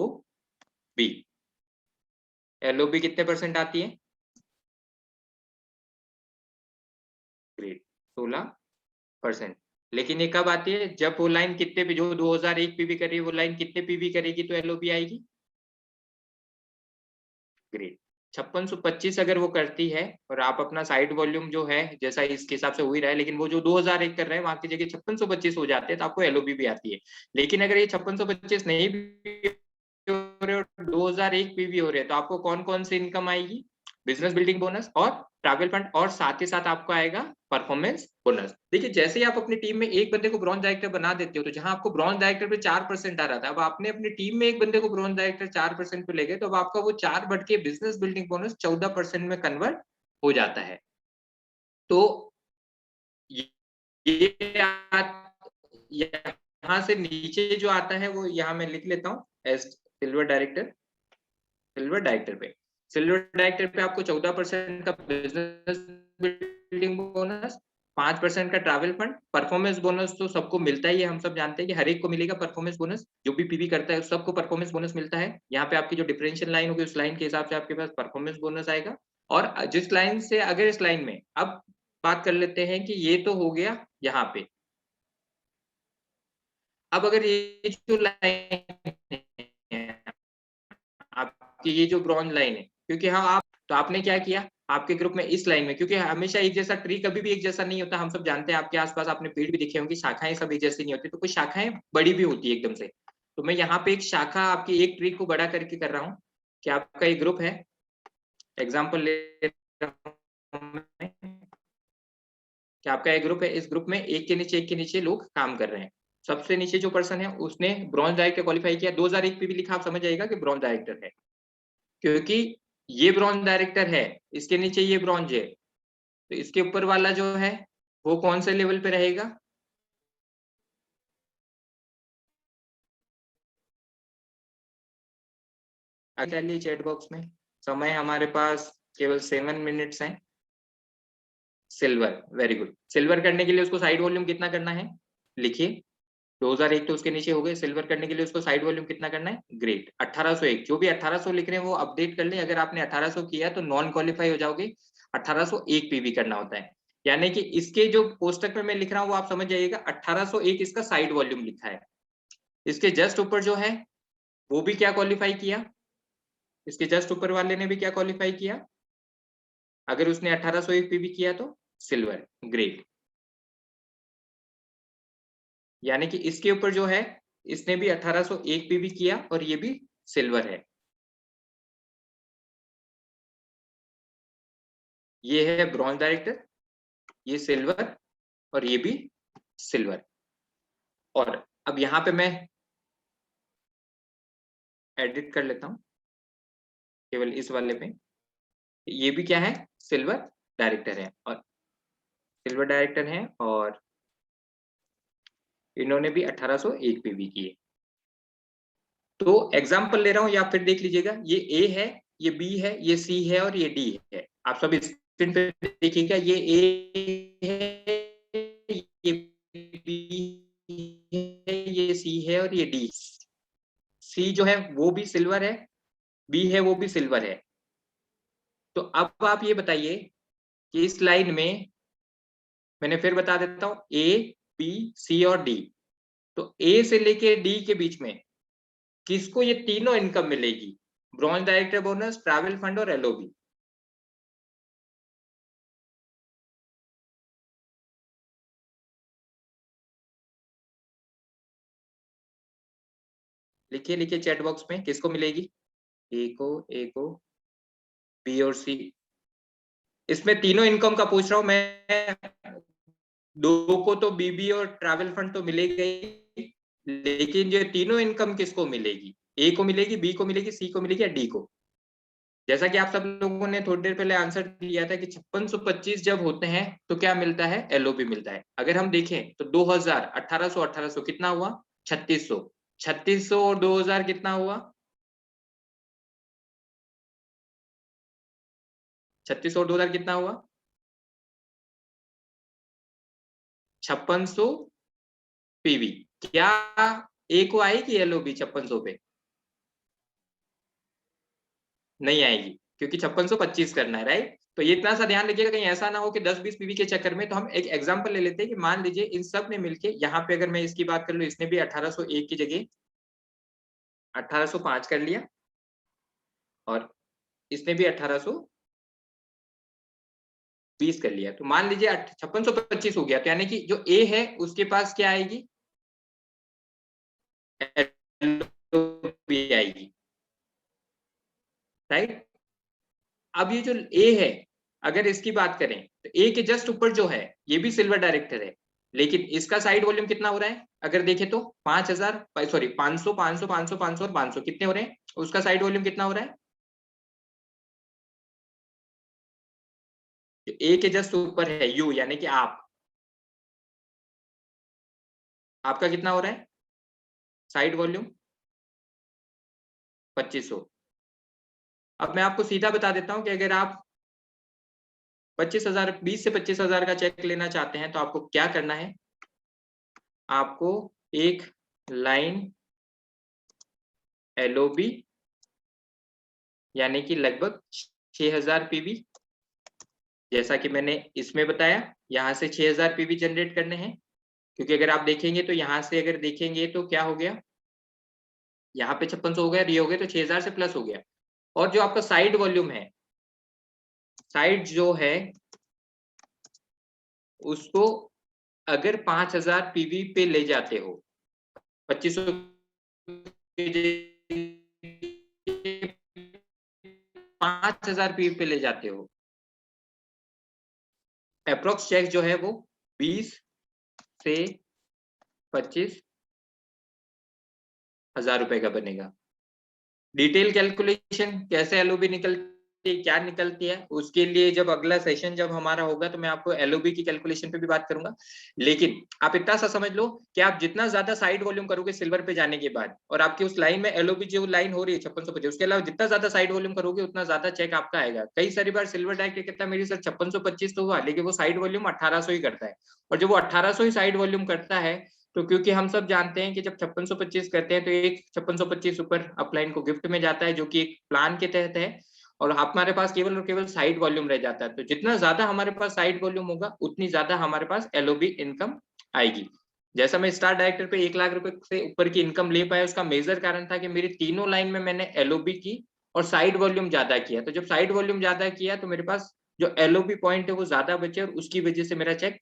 B. L O B कितने परसेंट आती है? ग्रेट, 16%। लेकिन ये कब आती है? जब वो लाइन कितने पे, जो 2001 पीवी कर रही है, वो लाइन कितने पीवी करेगी तो एलओबी आएगी? ग्रेट। 5625 अगर वो करती है, और आप अपना साइड वॉल्यूम जो है जैसा इसके हिसाब से हो ही रहा है, लेकिन वो जो 2001 कर रहे हैं वहां की जगह 5625 हो जाते हैं, तो आपको एलओबी भी आती है। लेकिन अगर ये 5625 नहीं भी हो रहे और 2001 पीवी हो रहे हैं, तो आपको कौन कौन सी इनकम आएगी? बिजनेस बिल्डिंग बोनस और ट्रैवल फंड, और साथ ही साथ आपको आएगा परफॉर्मेंस बोनस। देखिए, जैसे ही आप अपनी टीम में एक बंदे को ब्रॉन्ज डायरेक्टर बना देते हो, तो जहां आपको ब्रॉन्ज डायरेक्टर पे 4% आ रहा था, अब आपने अपनी टीम में एक बंदे को ब्रॉन्ज डायरेक्टर 4% पे ले गए, तो अब आपका वो 4 बढ़ के बिजनेस बिल्डिंग बोनस 14% में कन्वर्ट हो जाता है। तो ये यहाँ से नीचे जो आता है वो यहाँ मैं लिख लेता हूँ as silver director. Silver director पे आपको 14% का बिजनेस बिल्डिंग बोनस, 5% का ट्रैवल फंड। परफॉर्मेंस बोनस तो सबको मिलता ही है, हम सब जानते हैं कि हर एक को मिलेगा परफॉर्मेंस बोनस। जो भी पीवी करता है सबको परफॉर्मेंस बोनस मिलता है। यहाँ पे आपकी जो डिफरेंशियल लाइन होगी उस लाइन के हिसाब से आपके पास परफॉर्मेंस बोनस आएगा। और जिस लाइन से, अगर इस लाइन में अब बात कर लेते हैं कि ये तो हो गया यहाँ पे। अब अगर ये जो लाइन है, आपकी ये जो ब्रॉन्ज लाइन है, क्योंकि हाँ आप, तो आपने क्या किया आपके ग्रुप में इस लाइन में, क्योंकि हमेशा एक जैसा ट्री कभी भी एक जैसा नहीं होता, हम सब जानते हैं। आपके आसपास आपने पेड़ भी देखे होंगे, शाखाएं सब एक जैसी नहीं होती, तो कुछ शाखाएं बड़ी भी होती है एकदम से। तो मैं यहाँ पे एक शाखा आपकी एक ट्री को बड़ा करके कर रहा हूँ कि आपका एक ग्रुप है, एग्जाम्पल ले रहा हूं मैं, कि आपका एक ग्रुप है, इस ग्रुप में एक के नीचे लोग काम कर रहे हैं। सबसे नीचे जो पर्सन है उसने ब्रॉन्ज डायरेक्टर क्वालिफाई किया, 2001 पीवी लिखा, आप समझ जाएगा कि ब्रॉन्ज डायरेक्टर है, क्योंकि ये ब्रॉन्ज डायरेक्टर है, इसके नीचे ये ब्रॉन्ज है, तो इसके ऊपर वाला जो है वो कौन से लेवल पे रहेगा? चलिए चैट बॉक्स में, समय हमारे पास केवल 7 मिनट्स हैं। Silver, very good. सिल्वर करने के लिए उसको साइड वॉल्यूम कितना करना है लिखिए। 2001 तो उसके नीचे हो गए, सिल्वर करने के लिए उसको साइड वॉल्यूम कितना करना है? ग्रेट, 1801। जो भी 1800 लिख रहे हैं वो अपडेट कर लें, अगर आपने 1800 किया तो नॉन क्वालिफाई हो जाओगे। 1801 पीवी करना होता है, यानी कि इसके जो पोस्टक में मैं लिख रहा हूँ वो आप समझ जाइएगा, 1801 इसका साइड वॉल्यूम लिखा है। इसके जस्ट ऊपर जो है वो भी क्या क्वालिफाई किया, इसके जस्ट ऊपर वाले ने भी क्या क्वालिफाई किया? अगर उसने 1801 पीवी किया तो सिल्वर, ग्रेट। यानी कि इसके ऊपर जो है इसने भी 1801 पीवी किया और ये भी सिल्वर है। ये है ब्रॉन्ज डायरेक्टर, ये सिल्वर, और ये भी सिल्वर। और अब यहाँ पे मैं एडिट कर लेता हूँ केवल इस वाले पे, ये भी क्या है? सिल्वर डायरेक्टर है, और सिल्वर डायरेक्टर है, और इन्होंने भी 1801 पे भी किए। तो एग्जाम्पल ले रहा हूँ, या फिर देख लीजिएगा, ये ए है, ये बी है, ये सी है, और ये डी है। आप सब स्क्रीन पे देखिएगा, ये ए है, ये बी है, ये सी है, और ये डी। सी जो है वो भी सिल्वर है, बी है वो भी सिल्वर है। तो अब आप ये बताइए कि इस लाइन में, मैंने फिर बता देता हूँ, ए बी सी और डी, तो ए से लेके डी के बीच में किसको ये तीनों इनकम मिलेगी? Bronze director bonus, travel fund और एलओबी। लिखिए लिखिए चैट बॉक्स में किसको मिलेगी? ए को, बी और सी। इसमें तीनों इनकम का पूछ रहा हूं मैं। दो को तो बीबी और ट्रैवल फंड तो मिलेगा ही, लेकिन जो तीनों इनकम किसको मिलेगी? ए को मिलेगी, बी को मिलेगी, सी को मिलेगी या डी को? जैसा कि आप सब लोगों ने थोड़ी देर पहले आंसर दिया था कि 5625 जब होते हैं तो क्या मिलता है? एलओबी मिलता है। अगर हम देखें तो 2000, 1800 कितना हुआ? 3600। 3600 और 2000 कितना हुआ? 3600 और 2000 कितना हुआ? 5600 पीवी। क्या ए को आएगी एलओबी 5600 पे? नहीं आएगी, क्योंकि 5625 करना है, राइट? तो ये इतना सा ध्यान रखिएगा, कहीं ऐसा ना हो कि 10-20 पीवी के चक्कर में। तो हम एक एग्जांपल ले लेते हैं कि मान लीजिए इन सब ने मिलके, यहाँ पे अगर मैं इसकी बात कर लूं, इसने भी 1801 की जगह 1805 कर लिया, और इसने भी 1820 कर लिया। तो मान लीजिए 5625 हो गया, तो यानी कि जो ए है उसके पास क्या आएगी? एलओबी आएगी, राइट? अब ये जो ए है, अगर इसकी बात करें तो ए के जस्ट ऊपर जो है ये भी सिल्वर डायरेक्टर है, लेकिन इसका साइड वॉल्यूम कितना हो रहा है? अगर देखें तो 5000, सॉरी 500, 500, 500, 500 और 500 कितने हो रहे हैं? उसका साइड वॉल्यूम कितना हो रहा है? ए के जस्ट ऊपर है यू, यानी कि आपका कितना हो रहा है साइड वॉल्यूम? 2500। अब मैं आपको सीधा बता देता हूं कि अगर आप 25,000, 20 से 25,000 का चेक लेना चाहते हैं तो आपको क्या करना है? आपको एक लाइन एलओबी, यानी कि लगभग 6000 पीवी, जैसा कि मैंने इसमें बताया, यहां से 6000 पीवी जनरेट करने हैं। क्योंकि अगर आप देखेंगे तो यहां से अगर देखेंगे तो क्या हो गया, यहाँ पे 5600 हो गया, ये हो गया, तो 6000 से प्लस हो गया। और जो आपका साइड वॉल्यूम है, साइड जो है उसको अगर 5000 पीवी पे ले जाते हो, 2500 5000 पीवी पे ले जाते हो, अप्रोक्स चेक जो है वो 20 से 25,000 रुपए का बनेगा। डिटेल कैलकुलेशन कैसे एलओबी निकलती है, क्या निकलती है, उसके लिए जब अगला सेशन जब हमारा होगा तो मैं आपको एलओबी की कैलकुलेशन पे भी बात करूंगा। लेकिन आप इतना सा समझ लो कि आप जितना ज्यादा साइड वॉल्यूम करोगे सिल्वर पे जाने के बाद, और आपकी उस लाइन में एलओबी जो लाइन हो रही है 5650, उसके अलावा जितना ज्यादा साइड वॉल्यूम करोगे उतना ज्यादा चेक आपका आएगा। कई सारी बार सिल्वर डायरेक्ट कहता है मेरी सर 5625 तो हुआ, लेकिन वो साइड वॉल्यूम 1800 ही करता है। और जब वो 1800 ही साइड वॉल्यूम करता है, तो क्योंकि हम सब जानते हैं कि जब 5625 करते हैं तो एक 5625 ऊपर अपलाइन को गिफ्ट में जाता है, जो कि एक प्लान के तहत है, और हमारे पास केवल और केवल साइड वॉल्यूम रह जाता है। तो जितना ज्यादा हमारे पास साइड वॉल्यूम होगा उतनी ज्यादा हमारे पास एलओबी इनकम आएगी। जैसा मैं स्टार डायरेक्टर पे 1 लाख रुपए से ऊपर की इनकम ले पाया, उसका मेजर कारण था कि मेरी तीनों लाइन में मैंने एलओबी की और साइड वॉल्यूम ज्यादा किया। तो जब साइड वॉल्यूम ज्यादा किया तो मेरे पास जो एलओबी पॉइंट है वो ज्यादा बचे, और उसकी वजह से मेरा चेक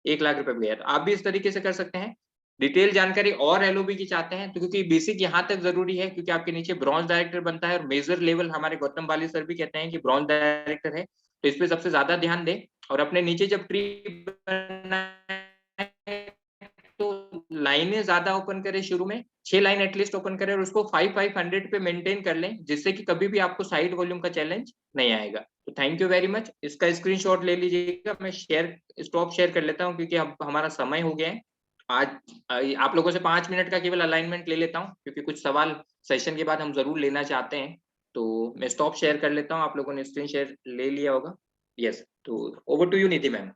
1 लाख रुपए गया। तो आप भी इस तरीके से कर सकते हैं। डिटेल जानकारी और एलओबी की चाहते हैं तो, क्योंकि बेसिक यहाँ तक जरूरी है, क्योंकि आपके नीचे ब्रॉन्ज डायरेक्टर बनता है और मेजर लेवल हमारे गौतम बाली सर भी कहते हैं कि ब्रॉन्ज डायरेक्टर है, तो इस पे सबसे ज्यादा ध्यान दें। और अपने नीचे जब ट्री तो लाइनें ज्यादा ओपन करें, शुरू में 6 लाइन एटलीस्ट ओपन करें, और उसको 500 पे मेंटेन कर लें, जिससे कि कभी भी आपको साइड वॉल्यूम का चैलेंज नहीं आएगा। तो थैंक यू वेरी मच। इसका स्क्रीनशॉट ले लीजिएगा, मैं स्टॉप शेयर कर लेता हूँ क्योंकि अब हमारा समय हो गया है। आज आप लोगों से 5 मिनट का केवल अलाइनमेंट ले लेता हूँ, क्योंकि कुछ सवाल सेशन के बाद हम जरूर लेना चाहते हैं। तो मैं स्टॉप शेयर कर लेता हूँ, आप लोगों ने स्क्रीन शेयर ले लिया होगा। यस, तो ओवर टू यू नीति मैम।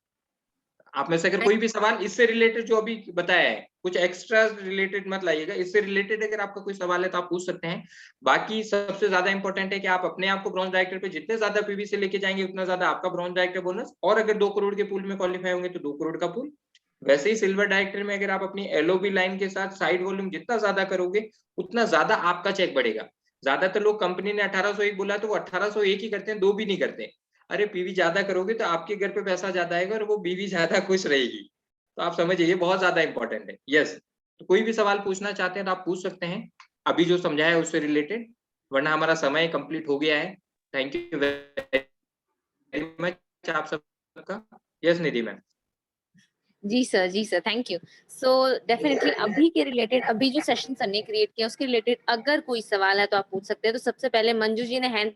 आप में से अगर कोई भी सवाल इससे रिलेटेड जो अभी बताया है, कुछ एक्स्ट्रा रिलेटेड मत लाइएगा, इससे रिलेटेड अगर आपका कोई सवाल है तो आप पूछ सकते हैं। बाकी सबसे ज्यादा इंपॉर्टेंट है कि आप अपने आप को ब्रॉन्ज डायरेक्टर पे जितने ज्यादा पीवी से लेके जाएंगे उतना ज्यादा आपका ब्रॉन्ज डायरेक्टर बोनस, और अगर 2 करोड़ के पूल में क्वालिफाई होंगे तो 2 करोड़ का पूल। वैसे ही सिल्वर डायरेक्टर में अगर आप अपनी एलओबी लाइन के साथ साइड वॉल्यूम जितना ज्यादा करोगे, उतना ज्यादा आपका चेक बढ़ेगा। ज्यादातर लोग कंपनी ने 1801 बोला तो वो 1801 ही करते हैं, 2 भी नहीं करते। अरे पीवी ज्यादा करोगे तो आपके घर पे पैसा ज्यादा आएगा और वो बीवी ज्यादा खुश रहेगी। तो आप समझिए ये बहुत ज्यादा इंपॉर्टेंट है। यस, तो कोई भी सवाल पूछना चाहते हैं तो आप पूछ सकते हैं, अभी जो समझाया है उससे रिलेटेड, वरना हमारा समय कंप्लीट हो गया है। थैंक यू वेरी मच आप सबका। Yes Nidhi ma'am. जी sir, thank you. So definitely अभी के रिलेटेड, अभी जो सेशन सर ने क्रिएट किया उसके रिलेटेड अगर कोई सवाल है तो आप पूछ सकते हैं। तो सबसे पहले मंजू जी ने हैंड